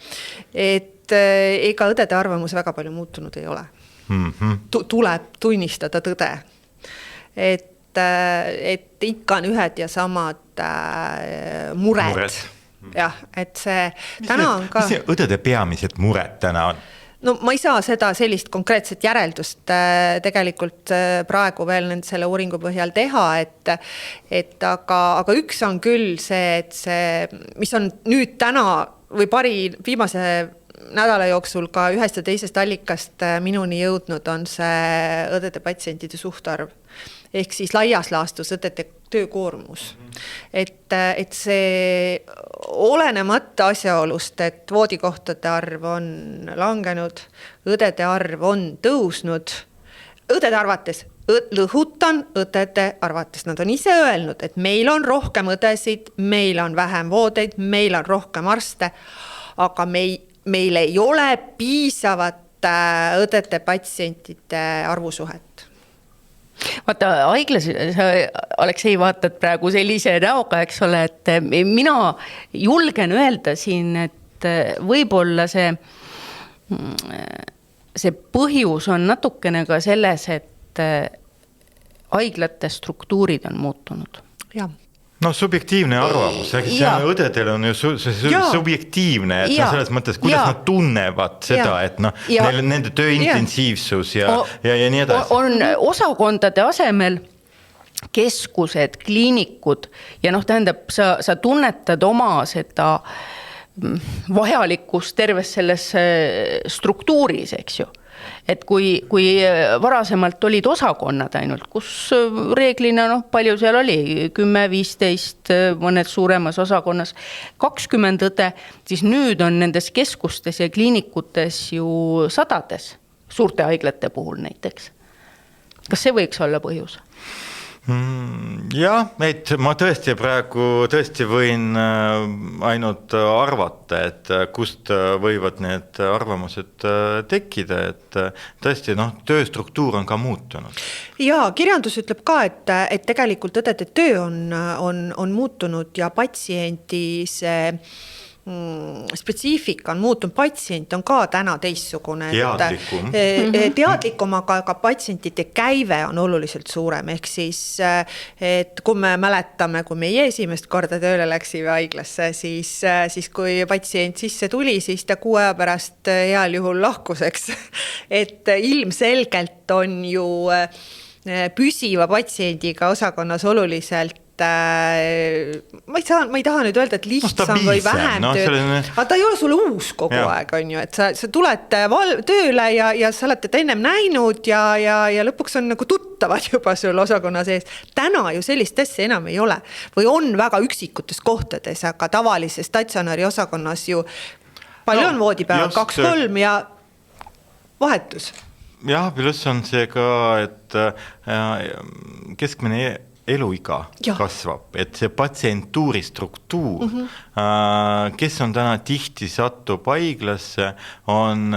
Et ega õdede arvamus väga palju muutunud ei ole. Tuleb tunnistada tõde. Et ikka on ühed ja samad mured. jah, et see täna on ka... Mis õdede peamised mured täna on? No ma ei saa seda sellist konkreetset järeldust tegelikult praegu veel selle uuringu põhjal teha, aga üks on küll see, et see, mis on nüüd täna või viimase nädala jooksul ka ühest ja teisest allikast minuni jõudnud, on see õdede patsientide suhtarv. Ehk siis laias laastus õdede töökoormus. Et see olenemata asjaolust, et voodikohtade arv on langenud, õdede arv on tõusnud, õdede arvates, lõhutan õdede arvates, nad on ise öelnud, et meil on rohkem õdesid, meil on vähem voodeid, meil on rohkem arste, aga meil ei ole piisavat õdede patsientide arvusuhet. Vaata, haiglas, sa, Aleksei, vaatad praegu sellise näoga, eks ole, et mina julgen öelda siin, et võib-olla see põhjus on natukene ka selles, et haiglate struktuurid on muutunud. Jah. No subjektiivne arvamus, õdedel on ju subjektiivne, et selles mõttes, kuidas nad tunnevad seda, et nende töö intensiivsus ja nii edasi. On osakondade asemel keskused, kliinikud ja tähendab, sa tunnetad oma seda vajalikkust terves selles struktuuris, eks ju. Et kui varasemalt olid osakonnad ainult, kus reeglina palju seal oli, 10-15, mõned suuremas osakonnas 20 õde, siis nüüd on nendes keskustes ja kliinikutes ju sadades, suurte haiglate puhul näiteks. Kas see võiks olla põhjus? Jah, et ma tõesti praegu võin ainult arvata, et kust võivad need arvamused tekkida, et tõesti tööstruktuur on ka muutunud. Ja kirjandus ütleb ka, et tegelikult õdede töö on muutunud ja patsiendi see spetsiifika on muutunud, patsient on ka täna teissugune. Teadlikum, aga patsientide käive on oluliselt suurem, ehk siis, et kui me mäletame, kui meie esimest korda tööle läksime haiglasse, siis kui patsient sisse tuli, siis ta 6 aja pärast heal juhul lahkuseks. Et ilmselgelt on ju püsiva patsiendiga osakonnas oluliselt ma ei taha nüüd öelda, et lihtsam või vähem töö. Aga ta ei ole sulle uus kogu aeg, on ju, et sa tuled tööle ja sa oled teda ennem näinud ja lõpuks on nagu tuttavad juba sul osakonna sees. Täna ju sellist asja enam ei ole. Või on väga üksikutes kohtades, aga tavalises statsionari osakonnas ju palju on voodipäeval, 2-3 ja vahetus. Jah, pluss on see ka, et keskmine eluiga kasvab, et see patsientuuri struktuur, kes on täna tihti satub haiglasse, on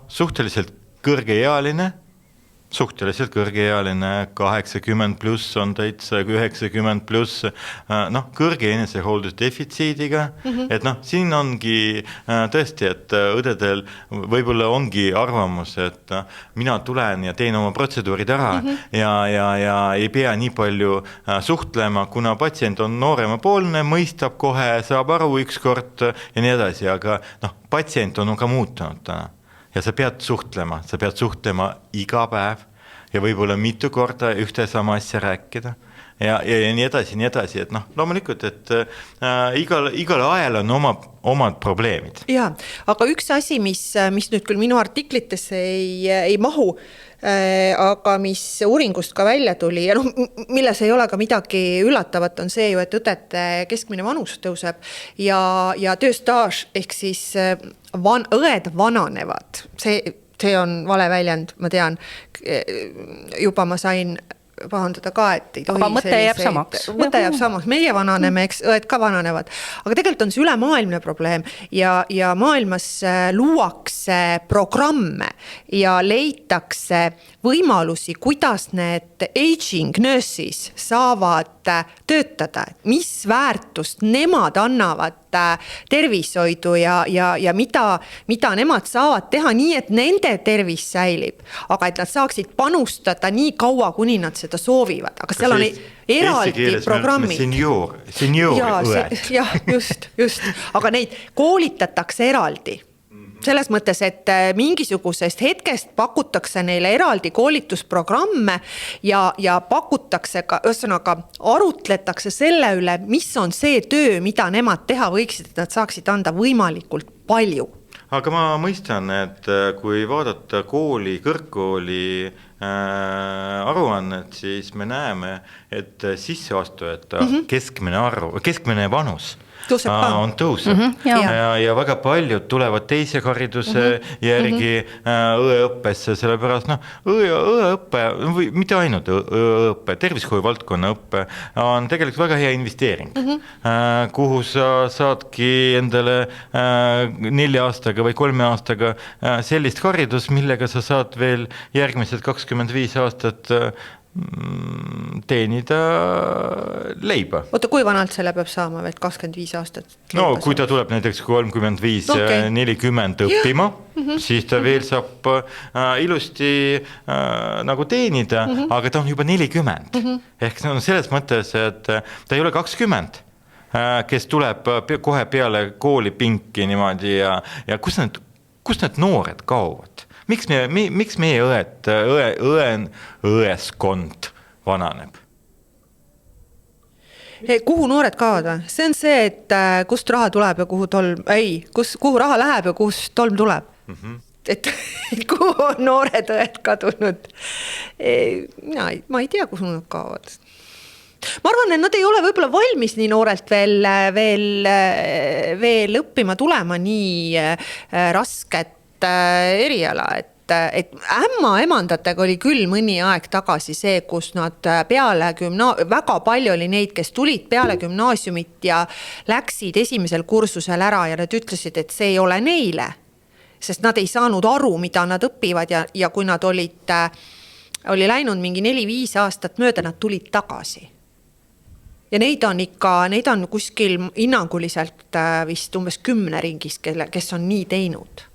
suhteliselt kõrgeealine, 80+ pluss on täitsa 90+, kõrge enesehooldusdefitsiidiga, et siin ongi tõesti, et õdedel võib-olla ongi arvamus, et mina tulen ja teen oma protseduurid ära ja ei pea nii palju suhtlema, kuna patsient on nooremapoolne, mõistab kohe, saab aru ükskord ja nii edasi, aga patsient on ka muutunud täna. Ja sa pead suhtlema iga päev ja võib-olla mitu korda ühte sama asja rääkida ja nii edasi, et loomulikult, et igal ajal on omad probleemid. Ja, aga üks asi, mis nüüd küll minu artiklitesse ei mahu, aga mis uuringust ka välja tuli ja milles ei ole ka midagi üllatavat, on see ju, et õdede keskmine vanus tõuseb ja tööstaaž ehk siis õed vananevad. See on vale väljend, ma tean, juba ma sain pahandada ka, et ei tohi aga mõte jääb samaks. Mõte jääb samaks, meie vananeme, eks õed ka vananevad. Aga tegelikult on see ülemaailmne probleem ja maailmas luuakse programme ja leitakse võimalusi, kuidas need aging nurses saavad töötada, mis väärtust nemad annavad tervishoidu ja mida nemad saavad teha nii, et nende tervis säilib, aga et nad saaksid panustada nii kaua, kuni nad seda soovivad, aga seal on eraldi programmid. Jah, just, aga neid koolitatakse eraldi. Selles mõttes, et mingisugusest hetkest pakutakse neile eraldi koolitusprogramme ja pakutakse ka, ühesõnaga arutletakse selle üle, mis on see töö, mida nemad teha võiksid, et nad saaksid anda võimalikult palju. Aga ma mõistan, et kui vaadata kõrgkooli aruannet, siis me näeme, et sisseastujate keskmine vanus on tõuseb ja väga paljud tulevad teise hariduse järgi õeõppesse, sellepärast õeõppe, või mitte ainult õeõppe, tervishoiu valdkonna õppe on tegelikult väga hea investeering, kuhu sa saadki endale 4 aastaga või 3 aastaga sellist haridus, millega sa saad veel järgmised 25 aastat teenida leiba. Oota, kui vanalt selle peab saama, et 25 aastat? No, kui ta tuleb näiteks 35-40 õppima, siis ta veel saab ilusti nagu teenida, aga ta on juba 40. Ehk selles mõttes, et ta ei ole 20, kes tuleb kohe peale kooli pinki niimoodi ja kus need noored kaovad? Miks meie õeskond vananeb? Kuhu noored kaovad? See on see, et kust raha tuleb ja kuhu raha läheb ja kust tolm tuleb. Et kuhu on noored õed kadunud? Ma ei tea, kuhu nad kaovad. Ma arvan, et nad ei ole võib-olla valmis nii noorelt veel õppima tulema nii rasket eriala, et ämma-emandatega oli küll mõni aeg tagasi see, kus nad väga palju oli neid, kes tulid peale gümnaasiumit ja läksid esimesel kursusel ära ja nad ütlesid, et see ei ole neile, sest nad ei saanud aru, mida nad õpivad ja kui nad oli läinud mingi 4-5 aastat mööda, nad tulid tagasi. Ja neid on kuskil hinnanguliselt vist umbes 10 ringis, kes on nii teinud.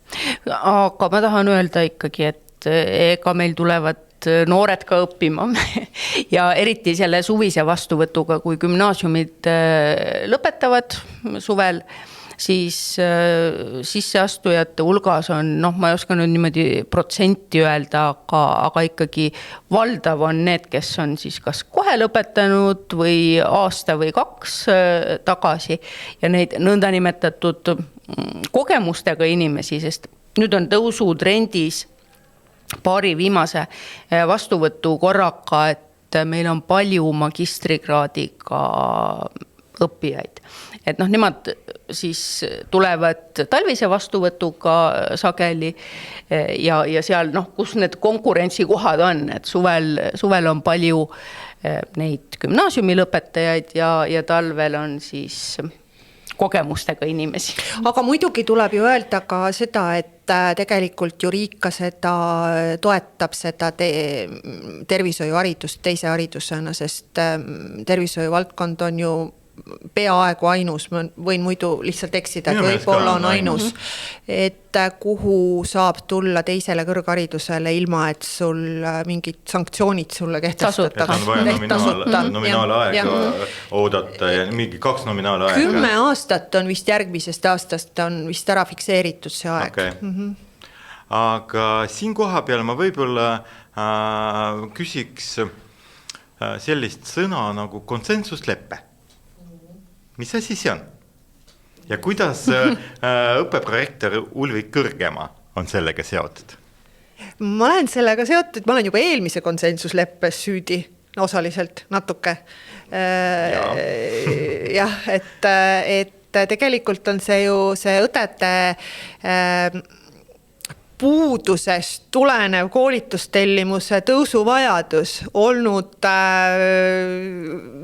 Aga ma tahan öelda ikkagi, et ega meil tulevad noored ka õppima ja eriti selle suvise vastuvõtuga, kui gümnaasiumid lõpetavad suvel, siis sisseastujate hulgas on, ma ei oska nüüd niimoodi protsenti öelda, aga ikkagi valdav on need, kes on siis kas kohe lõpetanud või aasta või 2 tagasi ja neid nõndanimetatud kogemustega inimesi, sest nüüd on tõusutrendis paari viimase vastuvõtu korraga, et meil on palju magistrikraadiga õppijaid. Et nemad siis tulevad talvise vastuvõtuga sageli ja seal, kus need konkurentsikohad on, et suvel on palju neid gümnaasiumi lõpetajaid ja talvel on siis kogemustega inimesi. Aga muidugi tuleb ju öelda ka seda, et tegelikult ju riik ka seda toetab seda tervishoiuharidust teise haridusena, sest tervishoiu valdkond on ju peaaegu ainus, ma võin muidu lihtsalt eksida, et võib-olla on ainus, et kuhu saab tulla teisele kõrgharidusele ilma, et sul mingid sanktsioonid sulle kehtestatakse. On vaja nominaalaega oodata ja mingi 2 nominaalaega. 10 aastat on vist järgmisest aastast on vist ära fikseeritud see aeg. Okay. Aga siin koha peal ma võib-olla küsiks sellist sõna nagu konsensusleppe. Mis asi see on? Ja kuidas õppeprojektor Ulvik Kõrgema on sellega seotud? Ma olen sellega seotud, ma olen juba eelmise konsensusleppes süüdi osaliselt natuke. Jah, et tegelikult on see ju see õdede puudusest tulenev koolitustellimuse tõusuvajadus olnud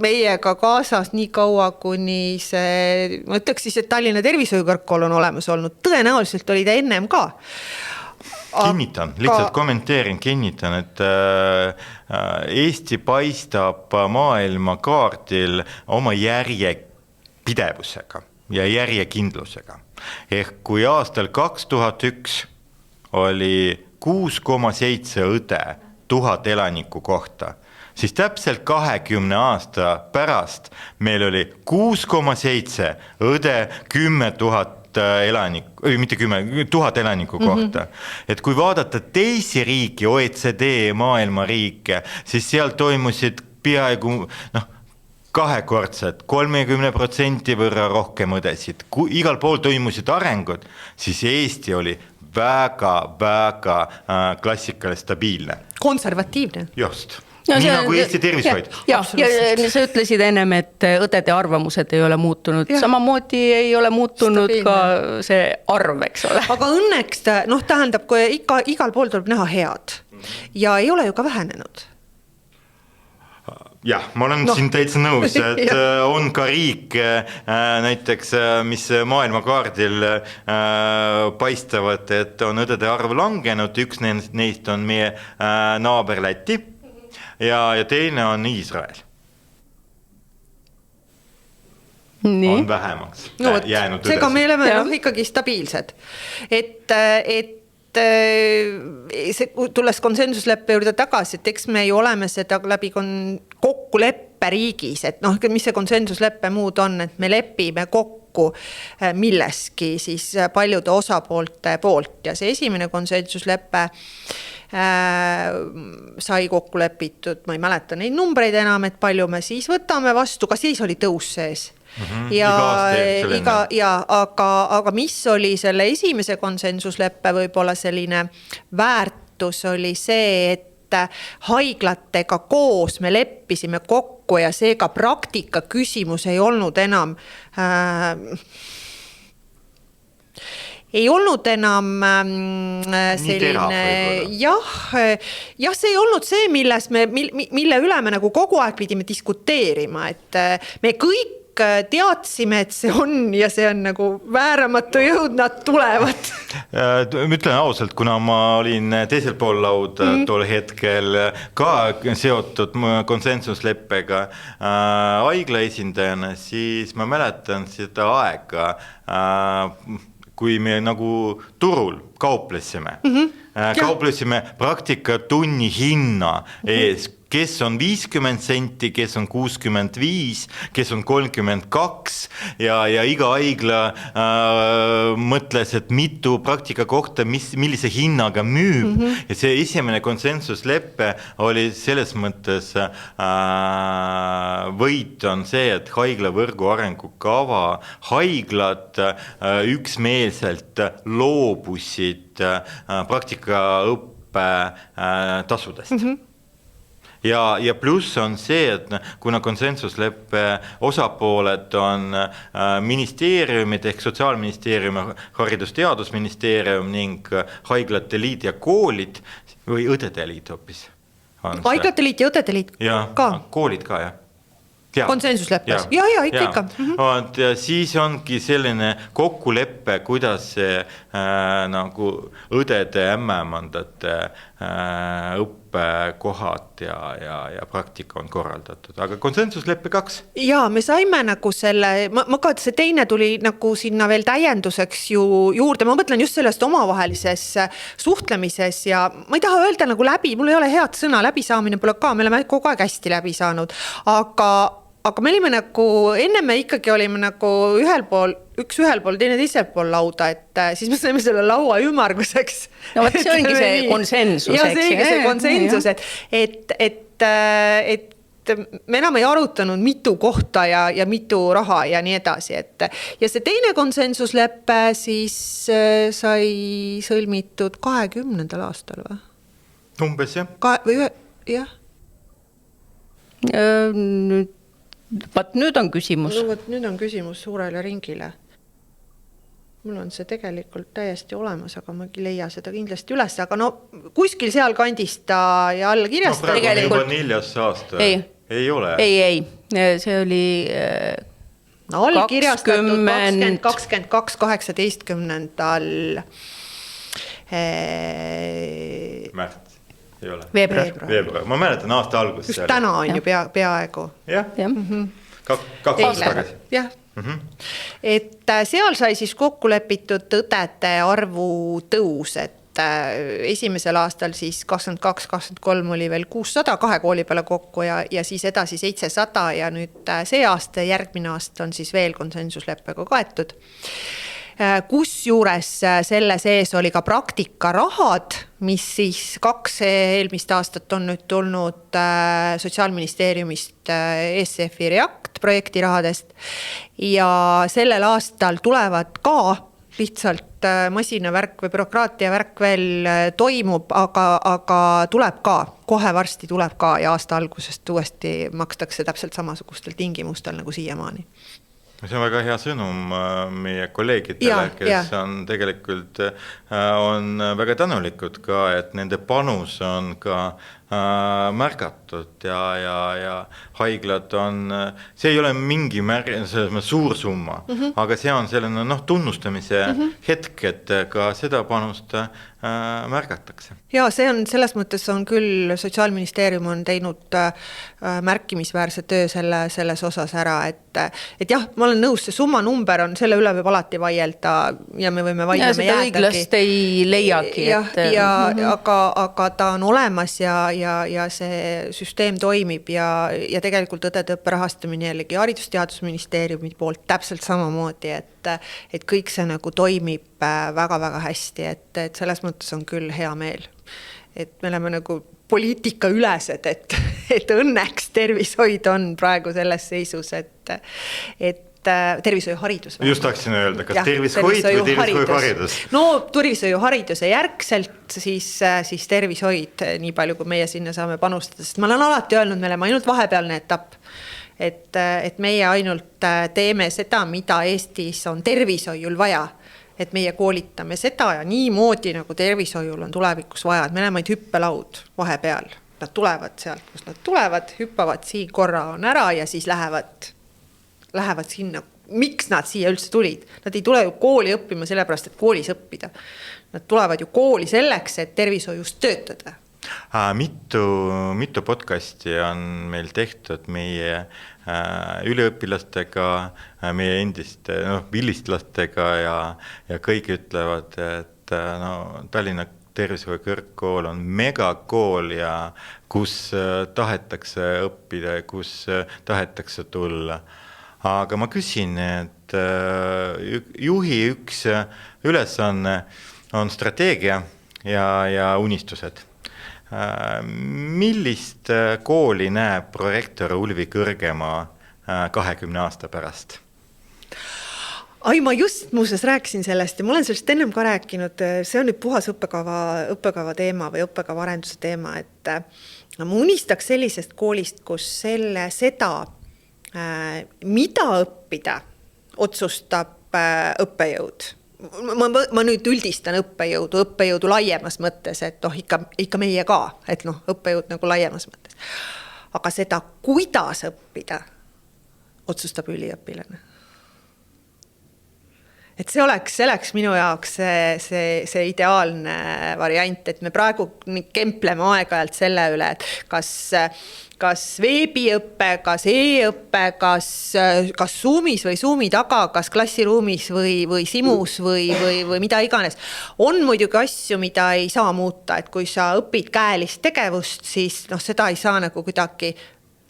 meiega kaasas nii kaua, kuni see, ma ütleks siis, et Tallinna tervishoiukõrgkool on olemas olnud. Tõenäoliselt oli ta ennem ka. Lihtsalt kommenteerin, kinnitan, et Eesti paistab maailma kaardil oma järjepidevusega. ja järjekindlusega. Ehk kui aastal 2001 oli 6,7 õde 1000 elaniku kohta, siis täpselt 20 aasta pärast meil oli 6,7 õde 10 000 elaniku, mitte 1000 elaniku kohta. Et kui vaadata teisi riiki, OECD maailma riike, siis seal toimusid peaaegu kahekordselt, 30% võrra rohkem õdesid. Kui igal pool toimusid arengud, siis Eesti oli väga klassikaline, stabiilne. Konservatiivne. Just. Nii nagu Eesti tervishoid. Ja sa ütlesid ennem, et õdede arvamused ei ole muutunud. Samamoodi ei ole muutunud stabiilne. Ka see arv, eks ole. Aga õnneks, tähendab, kui igal pool tuleb näha head ja ei ole ju ka vähenenud. Jah, ma olen siin täitsa nõus, et on ka riik näiteks, mis maailmakaardil paistavad, et on õdede arv langenud, üks neist on meie naaber Läti ja teine on Iisrael. On vähemaks jäänud õdesid. Seega me oleme ikkagi stabiilsed, et tulles konsensusleppe juurde tagasi, et eks me ju oleme seda läbi kokkuleppe riigis, et mis see konsensusleppe muud on, et me lepime kokku milleski siis paljude osapoolte poolt ja see esimene konsensusleppe sai kokku lepitud, ma ei mäleta neid numbreid enam, et palju me siis võtame vastu, ka siis oli tõus sees. Aga mis oli selle esimese konsensusleppe võib-olla selline väärtus oli see, et haiglatega koos me leppisime kokku ja seega praktika küsimus ei olnud enam selline, see ei olnud see, mille üle me nagu kogu aeg pidime diskuteerima, et me kõik teadsime, et see on ja see on nagu vääramatu jõud, nad tulevad. Ütlen ausalt, kuna ma olin teisel pool lauda tol hetkel ka seotud konsensusleppega haigla esindajana, siis ma mäletan seda aega, kui me nagu turul kauplesime. Kauplesime praktika tunni hinna ees, kes on 50 senti, kes on 65, kes on 32 ja iga haigla mõtles, et mitu praktika kohta, millise hinnaga müüb. Ja see esimene konsensusleppe oli selles mõttes võit on see, et haiglavõrgu arengukava haiglad üksmeelselt loobusid praktikaõppe tasudest. Ja pluss on see, et kuna konsensusleppe osapooled on ministeeriumid ehk Sotsiaalministeerium, Haridus-Teadusministeerium ning Haiglate Liit ja koolid või Õdede Liit hoopis. Haiglate Liit ja Õdede Liit ka? Koolid ka, jah. Konsensusleppes. Ja, ikka. Ja siis ongi selline kokkuleppe, kuidas see nagu õdede ämmemandate õppekohad ja praktika on korraldatud. Aga konsensusleppe 2? Ja, me saime nagu selle, ma ka see teine tuli nagu sinna veel täienduseks ju juurde, ma mõtlen just sellest omavahelises suhtlemises ja ma ei taha öelda nagu läbi, mul ei ole head sõna, läbisaamine pole ka, me oleme kogu aeg hästi läbi saanud, aga me olime nagu, enne me ikkagi olime nagu üks ühel pool, teine teisel pool lauda, et siis me saime selle laua ümmarguseks. No võt, see ongi see konsensus. Ja see ongi see konsensus, et me enam ei arutanud mitu kohta ja mitu raha ja nii edasi. Ja see teine konsensusleppe siis sai sõlmitud 20. aastal või? Umbes, jah. Jah. Nüüd on küsimus. Nüüd on küsimus suurele ringile. Mul on see tegelikult täiesti olemas, aga ma ei leia seda kindlasti üles, aga kuskil seal kandist ta ja all kirjast. Praegu juba 4. aasta. Ei ole. Ei. See oli all kirjastatud 2022 18. märts. Ei ole. Veebruar. Ma mäletan aasta alguses. Just täna on ju peaaegu. Jah. 2 aastat tagasi. Jah. et seal sai siis kokku lepitud õdede arvu tõus, et esimesel aastal siis 22-23 oli veel 600 2 kooli peale kokku ja siis edasi 700 ja nüüd see aasta, järgmine aasta on siis veel konsensusleppega kaetud. Kusjuures selle sees oli ka praktikarahad, mis siis 2 eelmist aastat on nüüd tulnud Sotsiaalministeeriumist ESF-i REACT projektirahadest ja sellel aastal tulevad ka lihtsalt masinavärk või bürokraatia värk veel toimub, aga tuleb ka, kohe varsti tuleb ka ja aasta algusest uuesti makstakse täpselt samasugustel tingimustel nagu siiamaani. See on väga hea sõnum meie kolleegidele, kes on tegelikult on väga tänulikud ka, et nende panus on ka märgatud ja haiglad on, see ei ole mingi suur summa, aga see on selline tunnustamise hetk, et ka seda panust märgatakse. Ja see on, selles mõttes on küll, Sotsiaalministeerium on teinud märkimisväärse töö selles osas ära, et jah, ma olen nõus, see summa number on, selle üle võib alati vaielda ja me võime vaidlema jäädagi. Ja seda õiglast ei leiagi. Aga ta on olemas ja see süsteem toimib ja tegelikult õdede rahastamine jällegi Haridusteadusministeeriumi poolt täpselt samamoodi, et kõik see nagu toimib väga-väga hästi, et selles mõttes on küll hea meel. Et me oleme nagu poliitika ülesed, et õnneks tervishoid on praegu selles seisus, et tervishoiuharidus. Just tahtsin öelda, kas tervishoid või tervishoiuharidus? No tervishoiuhariduse järgselt siis tervishoid, nii palju kui meie sinna saame panustada, sest ma olen alati öelnud, me oleme ainult vahepealne etapp, et meie ainult teeme seda, mida Eestis on tervishoiul vaja, et meie koolitame seda ja niimoodi, nagu tervishoiul on tulevikus vaja, et me oleme ainult hüppelaud vahepeal. Nad tulevad sealt, kus nad tulevad, hüppavad siin korra on ära ja siis lähevad sinna. Miks nad siia üldse tulid? Nad ei tule ju kooli õppima sellepärast, et koolis õppida. Nad tulevad ju kooli selleks, et tervishoiust töötada. Mitu podcasti on meil tehtud meie üliõpilastega, meie endiste vilistlastega ja kõik ütlevad, et Tallinna tervishoiu kõrgkool on megakool ja kus tahetakse õppida ja kus tahetakse tulla. Aga ma küsin, et juhi üks ülesanne on strateegia ja unistused. Millist kooli näeb prorektor Ulvi Kõrgemaa 20 aasta pärast? Ma just muuseas rääkisin sellest ja ma olen sellest ennem ka rääkinud, see on nüüd puhas õppekava teema või õppekava arenduse teema, et ma unistaks sellisest koolist, kus seda, mida õppida, otsustab õppejõud. Ma nüüd üldistan õppejõudu laiemas mõttes, et ikka meie ka, et õppejõud nagu laiemas mõttes. Aga seda, kuidas õppida, otsustab üliõpilane. Et see oleks minu jaoks see ideaalne variant, et me praegu kempleme aeg-ajalt selle üle, et kas veebiõppe, kas e-õppe, kas Zoomis või Zoomi taga, kas klassiruumis või Simus või mida iganes. On muidugi asju, mida ei saa muuta, et kui sa õpid käelist tegevust, siis seda ei saa nagu kuidagi,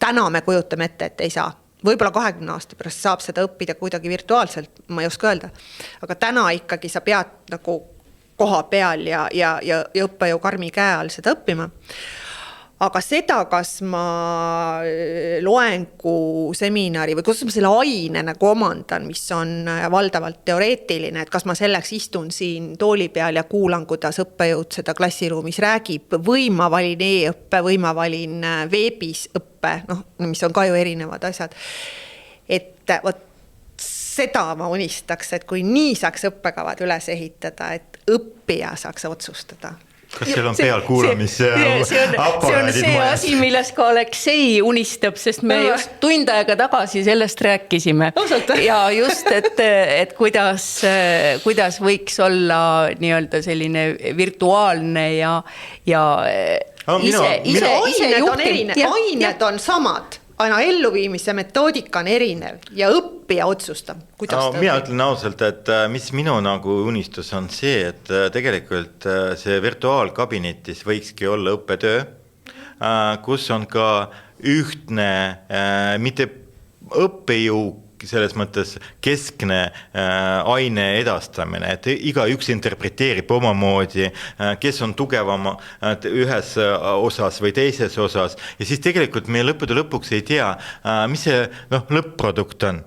täna me kujutame ette, et ei saa. Võib-olla 20 aasta pärast saab seda õppida kuidagi virtuaalselt, ma ei oska öelda. Aga täna ikkagi sa pead nagu koha peal ja õppejõu karmi käe all seda õppima. Aga seda, kas ma loengu seminari või kuidas ma selle aine nagu omandan, mis on valdavalt teoreetiline, et kas ma selleks istun siin tooli peal ja kuulan, kuidas õppejõud seda klassiruumis räägib või ma valin e-õppe või ma valin veebis õppe, mis on ka ju erinevad asjad. Et seda ma unistaks, et kui nii saaks õppekavad üles ehitada, et õppija saaks otsustada. Kas seal on peal kuulamise aparaadid? See on see asi, milles ka Aleksei unistab, sest me just tund aega tagasi sellest rääkisime. Ja just, et kuidas võiks olla nii-öelda selline virtuaalne ja ise ained on samad. aina elluviimise metoodika on erinev ja õppija otsustab, kuidas ta mina ütlen ausalt, et mis minu nagu unistus on see, et tegelikult see virtuaalkabinetis võikski olla õppetöö, kus on ka ühtne, mitte õppejõu selles mõttes keskne aine edastamine, et igaüks interpreteerib omamoodi, kes on tugevam ühes osas või teises osas ja siis tegelikult me lõppude lõpuks ei tea, mis see lõpp-produkt on.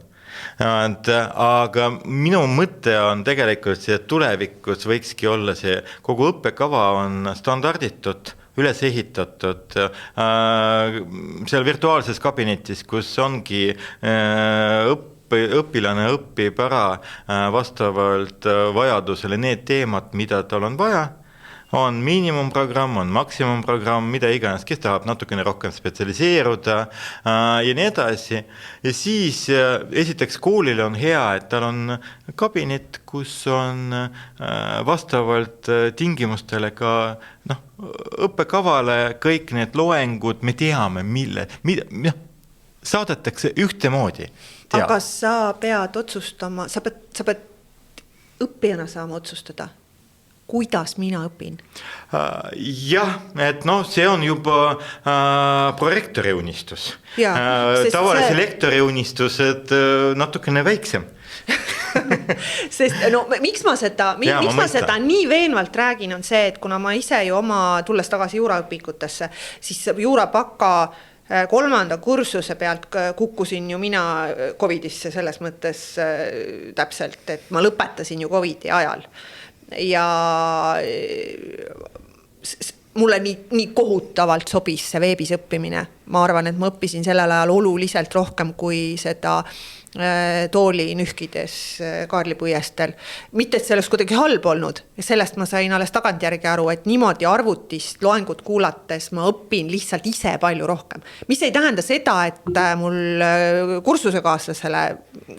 Aga minu mõte on tegelikult see, et tulevikus võikski olla see, kogu õppekava on standarditud, üles ehitatud seal virtuaalses kabinetis, kus ongi õpilane õpib ära vastavalt vajadusele need teemad, mida tal on vaja, on miinimumprogramm, on maksimumprogramm, mida iganes, kes tahab natukene rohkem spetsialiseeruda ja nii edasi. Ja siis esiteks koolile on hea, et tal on kabinet, kus on vastavalt tingimustele ka õppekavale kõik need loengud, me teame, mida saadetakse ühtemoodi. Aga sa pead otsustama, sa pead õppijana saama otsustada, kuidas mina õpin? Jah, et see on juba prorektori unistus. Tavalise lektori unistus, et natukene väiksem. Sest miks ma seda nii veenvalt räägin, on see, et kuna ma ise ju tulles tagasi juuraõpikutesse, siis juurapaka 3. kursuse pealt kukkusin ju mina Covidisse selles mõttes täpselt, et ma lõpetasin ju Covidi ajal. Ja mulle nii kohutavalt sobis see veebis õppimine. Ma arvan, et ma õppisin sellel ajal oluliselt rohkem kui seda tooli nühkides Kaarlipõiestel. Mitte, et sellest kuidagi halb olnud. Ja sellest ma sain alles tagantjärgi aru, et niimoodi arvutist loengut kuulates ma õpin lihtsalt ise palju rohkem. Mis ei tähenda seda, et mul kursusekaaslasele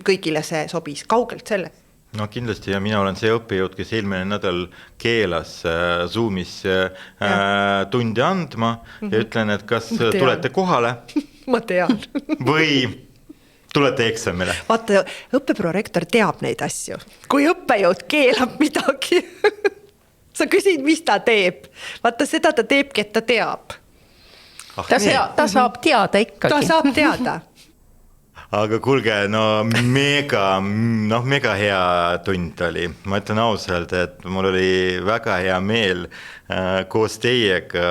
kõigile see sobis kaugelt selle. No kindlasti ja mina olen see õppejõud, kes eelmine nädal keelas Zoomis tundi andma ja ütlen, et kas tulete kohale ma tean või tulete eksamile. Vaata, õppeprorektor teab neid asju. Kui õppejõud keelab midagi, sa küsid, mis ta teeb. Vaata, seda ta teebki, et ta teab. Ta saab teada ikkagi. Ta saab teada. Aga kuulge, mega hea tund oli. Ma ütlen ausalt, et mul oli väga hea meel koos teiega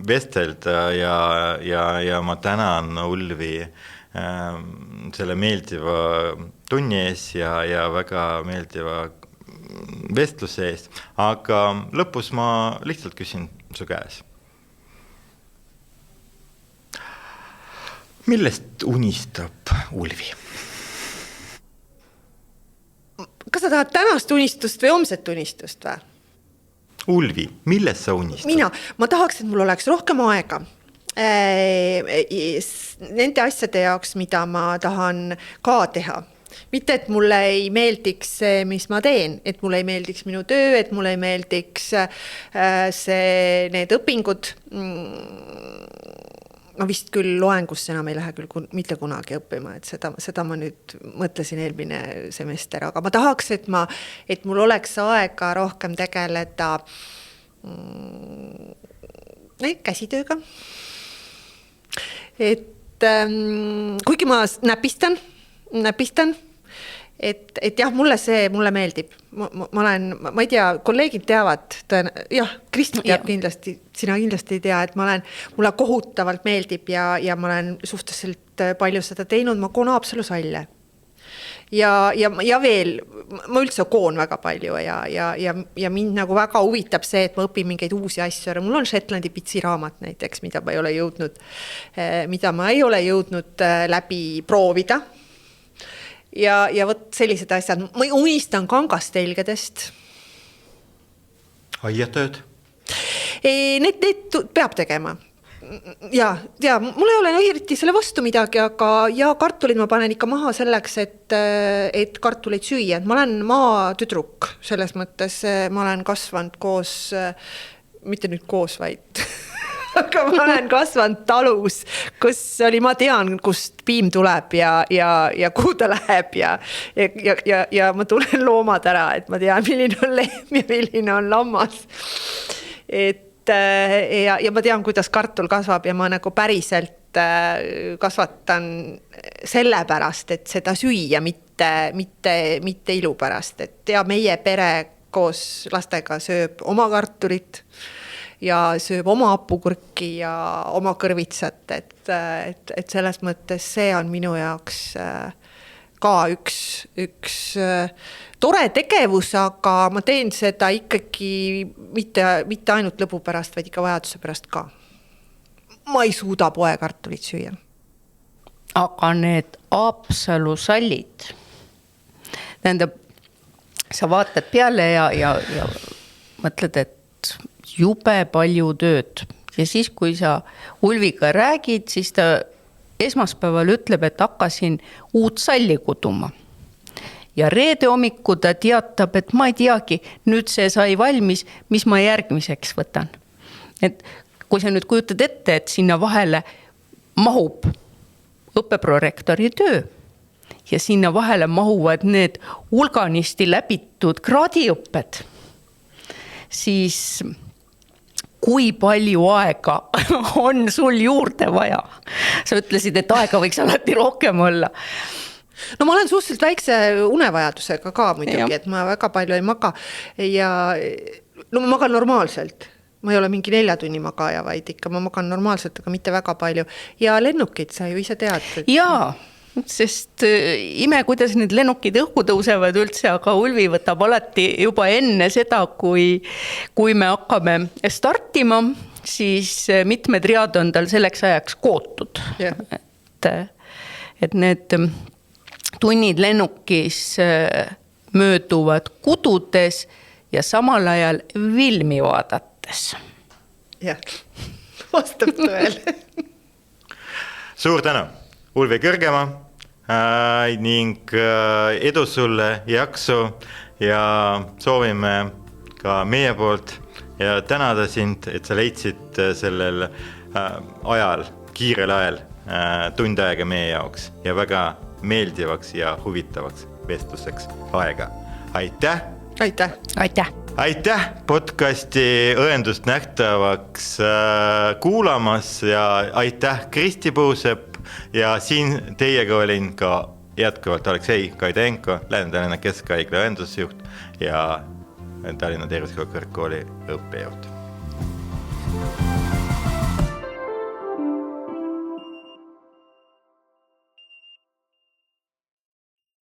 vestelda ja ma tänan Ulvi selle meeldiva tunni ees ja väga meeldiva vestluse eest. Aga lõpus ma lihtsalt küsin su käes. Millest unistab Ulvi? Kas sa tahad tänast unistust või homset unistust või? Ulvi, millest sa unistad? Ma tahaks, et mul oleks rohkem aega nende asjade jaoks, mida ma tahan ka teha. Mitte, et mulle ei meeldiks see, mis ma teen, et mulle ei meeldiks minu töö, et mulle ei meeldiks need õpingud. Ma vist küll loengusse enam ei lähe küll mitte kunagi õppima, et seda ma nüüd mõtlesin eelmine semester, aga ma tahaks, et mul oleks aega rohkem tegeleda käsitööga. Et kuigi ma näpistan, et jah, mulle meeldib. Ma ei tea, kolleegid teavad, Kristi teab kindlasti, sina kindlasti ei tea, et mulle kohutavalt meeldib ja ma olen suhteliselt palju seda teinud, ma koon Haapsalu salle. Ja veel, ma üldse koon väga palju ja mind nagu väga huvitab see, et ma õpin mingeid uusi asju. Mul on Shetlandi pitsiraamat näiteks, mida ma ei ole jõudnud läbi proovida. Ja võt sellised asjad. Ma unistan kangastelgedest. Aiatööd? Need peab tegema. Ja mul ei ole eriti selle vastu midagi, aga kartulid ma panen ikka maha selleks, et kartuleid süüa. Ma olen maatüdruk selles mõttes, ma olen kasvanud koos, mitte nüüd koos, vaid aga ma olen kasvanud talus, kus oli, ma tean, kust piim tuleb ja kuhu ta läheb ja ma tunnen loomad ära, et ma tean, milline on lehm ja milline on lammas. Ja ma tean, kuidas kartul kasvab ja ma nagu päriselt kasvatan sellepärast, et seda süüa, mitte ilu pärast, et ja meie pere koos lastega sööb oma kartulit ja sööb oma hapukurki ja oma kõrvitsat, et selles mõttes see on minu jaoks ka üks tore tegevus, aga ma teen seda ikkagi mitte ainult lõbu pärast, vaid ikka vajaduse pärast ka. Ma ei suuda poekartulit süüa. Aga need Haapsalu sallid, tähendab, sa vaatad peale ja mõtled, et jube palju tööd. Ja siis, kui sa Ulviga räägid, siis ta esmaspäeval ütleb, et hakkasin uut salli kuduma. Ja reede hommiku ta teatab, et ma ei teagi, nüüd see sai valmis, mis ma järgmiseks võtan. Et kui sa nüüd kujutad ette, et sinna vahele mahub õppeprorektori töö ja sinna vahele mahuvad need hulganisti läbitud kraadiõpped, siis kui palju aega on sul juurde vaja? Sa ütlesid, et aega võiks alati rohkem olla. No ma olen suhteliselt väikse unevajadusega ka muidugi, et ma väga palju ei maga ja no ma magan normaalselt. Ma ei ole mingi 4 tunni magaja, vaid ikka ma magan normaalselt, aga mitte väga palju. Ja lennukid, sa ju ise tead. Jaa, sest ime, kuidas need lennukid õhku tõusevad üldse, aga Ulvi võtab alati juba enne seda, kui me hakkame startima, siis mitmed read on tal selleks ajaks kootud. Yeah. Et need tunnid lennukis mööduvad kududes ja samal ajal filmi vaadates. Jah, vastab tõele. Suur tänu, Ulvi Kõrgemaa ning edu sulle, jaksu ja soovime ka meie poolt ja tänada sind, et sa leidsid sellel ajal, kiirel ajal tund aega meie jaoks ja väga meeldivaks ja huvitavaks vestluseks aega. Aitäh! Aitäh! Aitäh! Aitäh podcasti Õendust nähtavaks kuulamas ja aitäh Kristi Puusepp ja siin teiega olin ka jätkuvalt Aleksei Kaidenko, Lääne-Tallinna Keskhaigla õendusjuht ja Tallinna Tervisekõrgkooli õppejõud.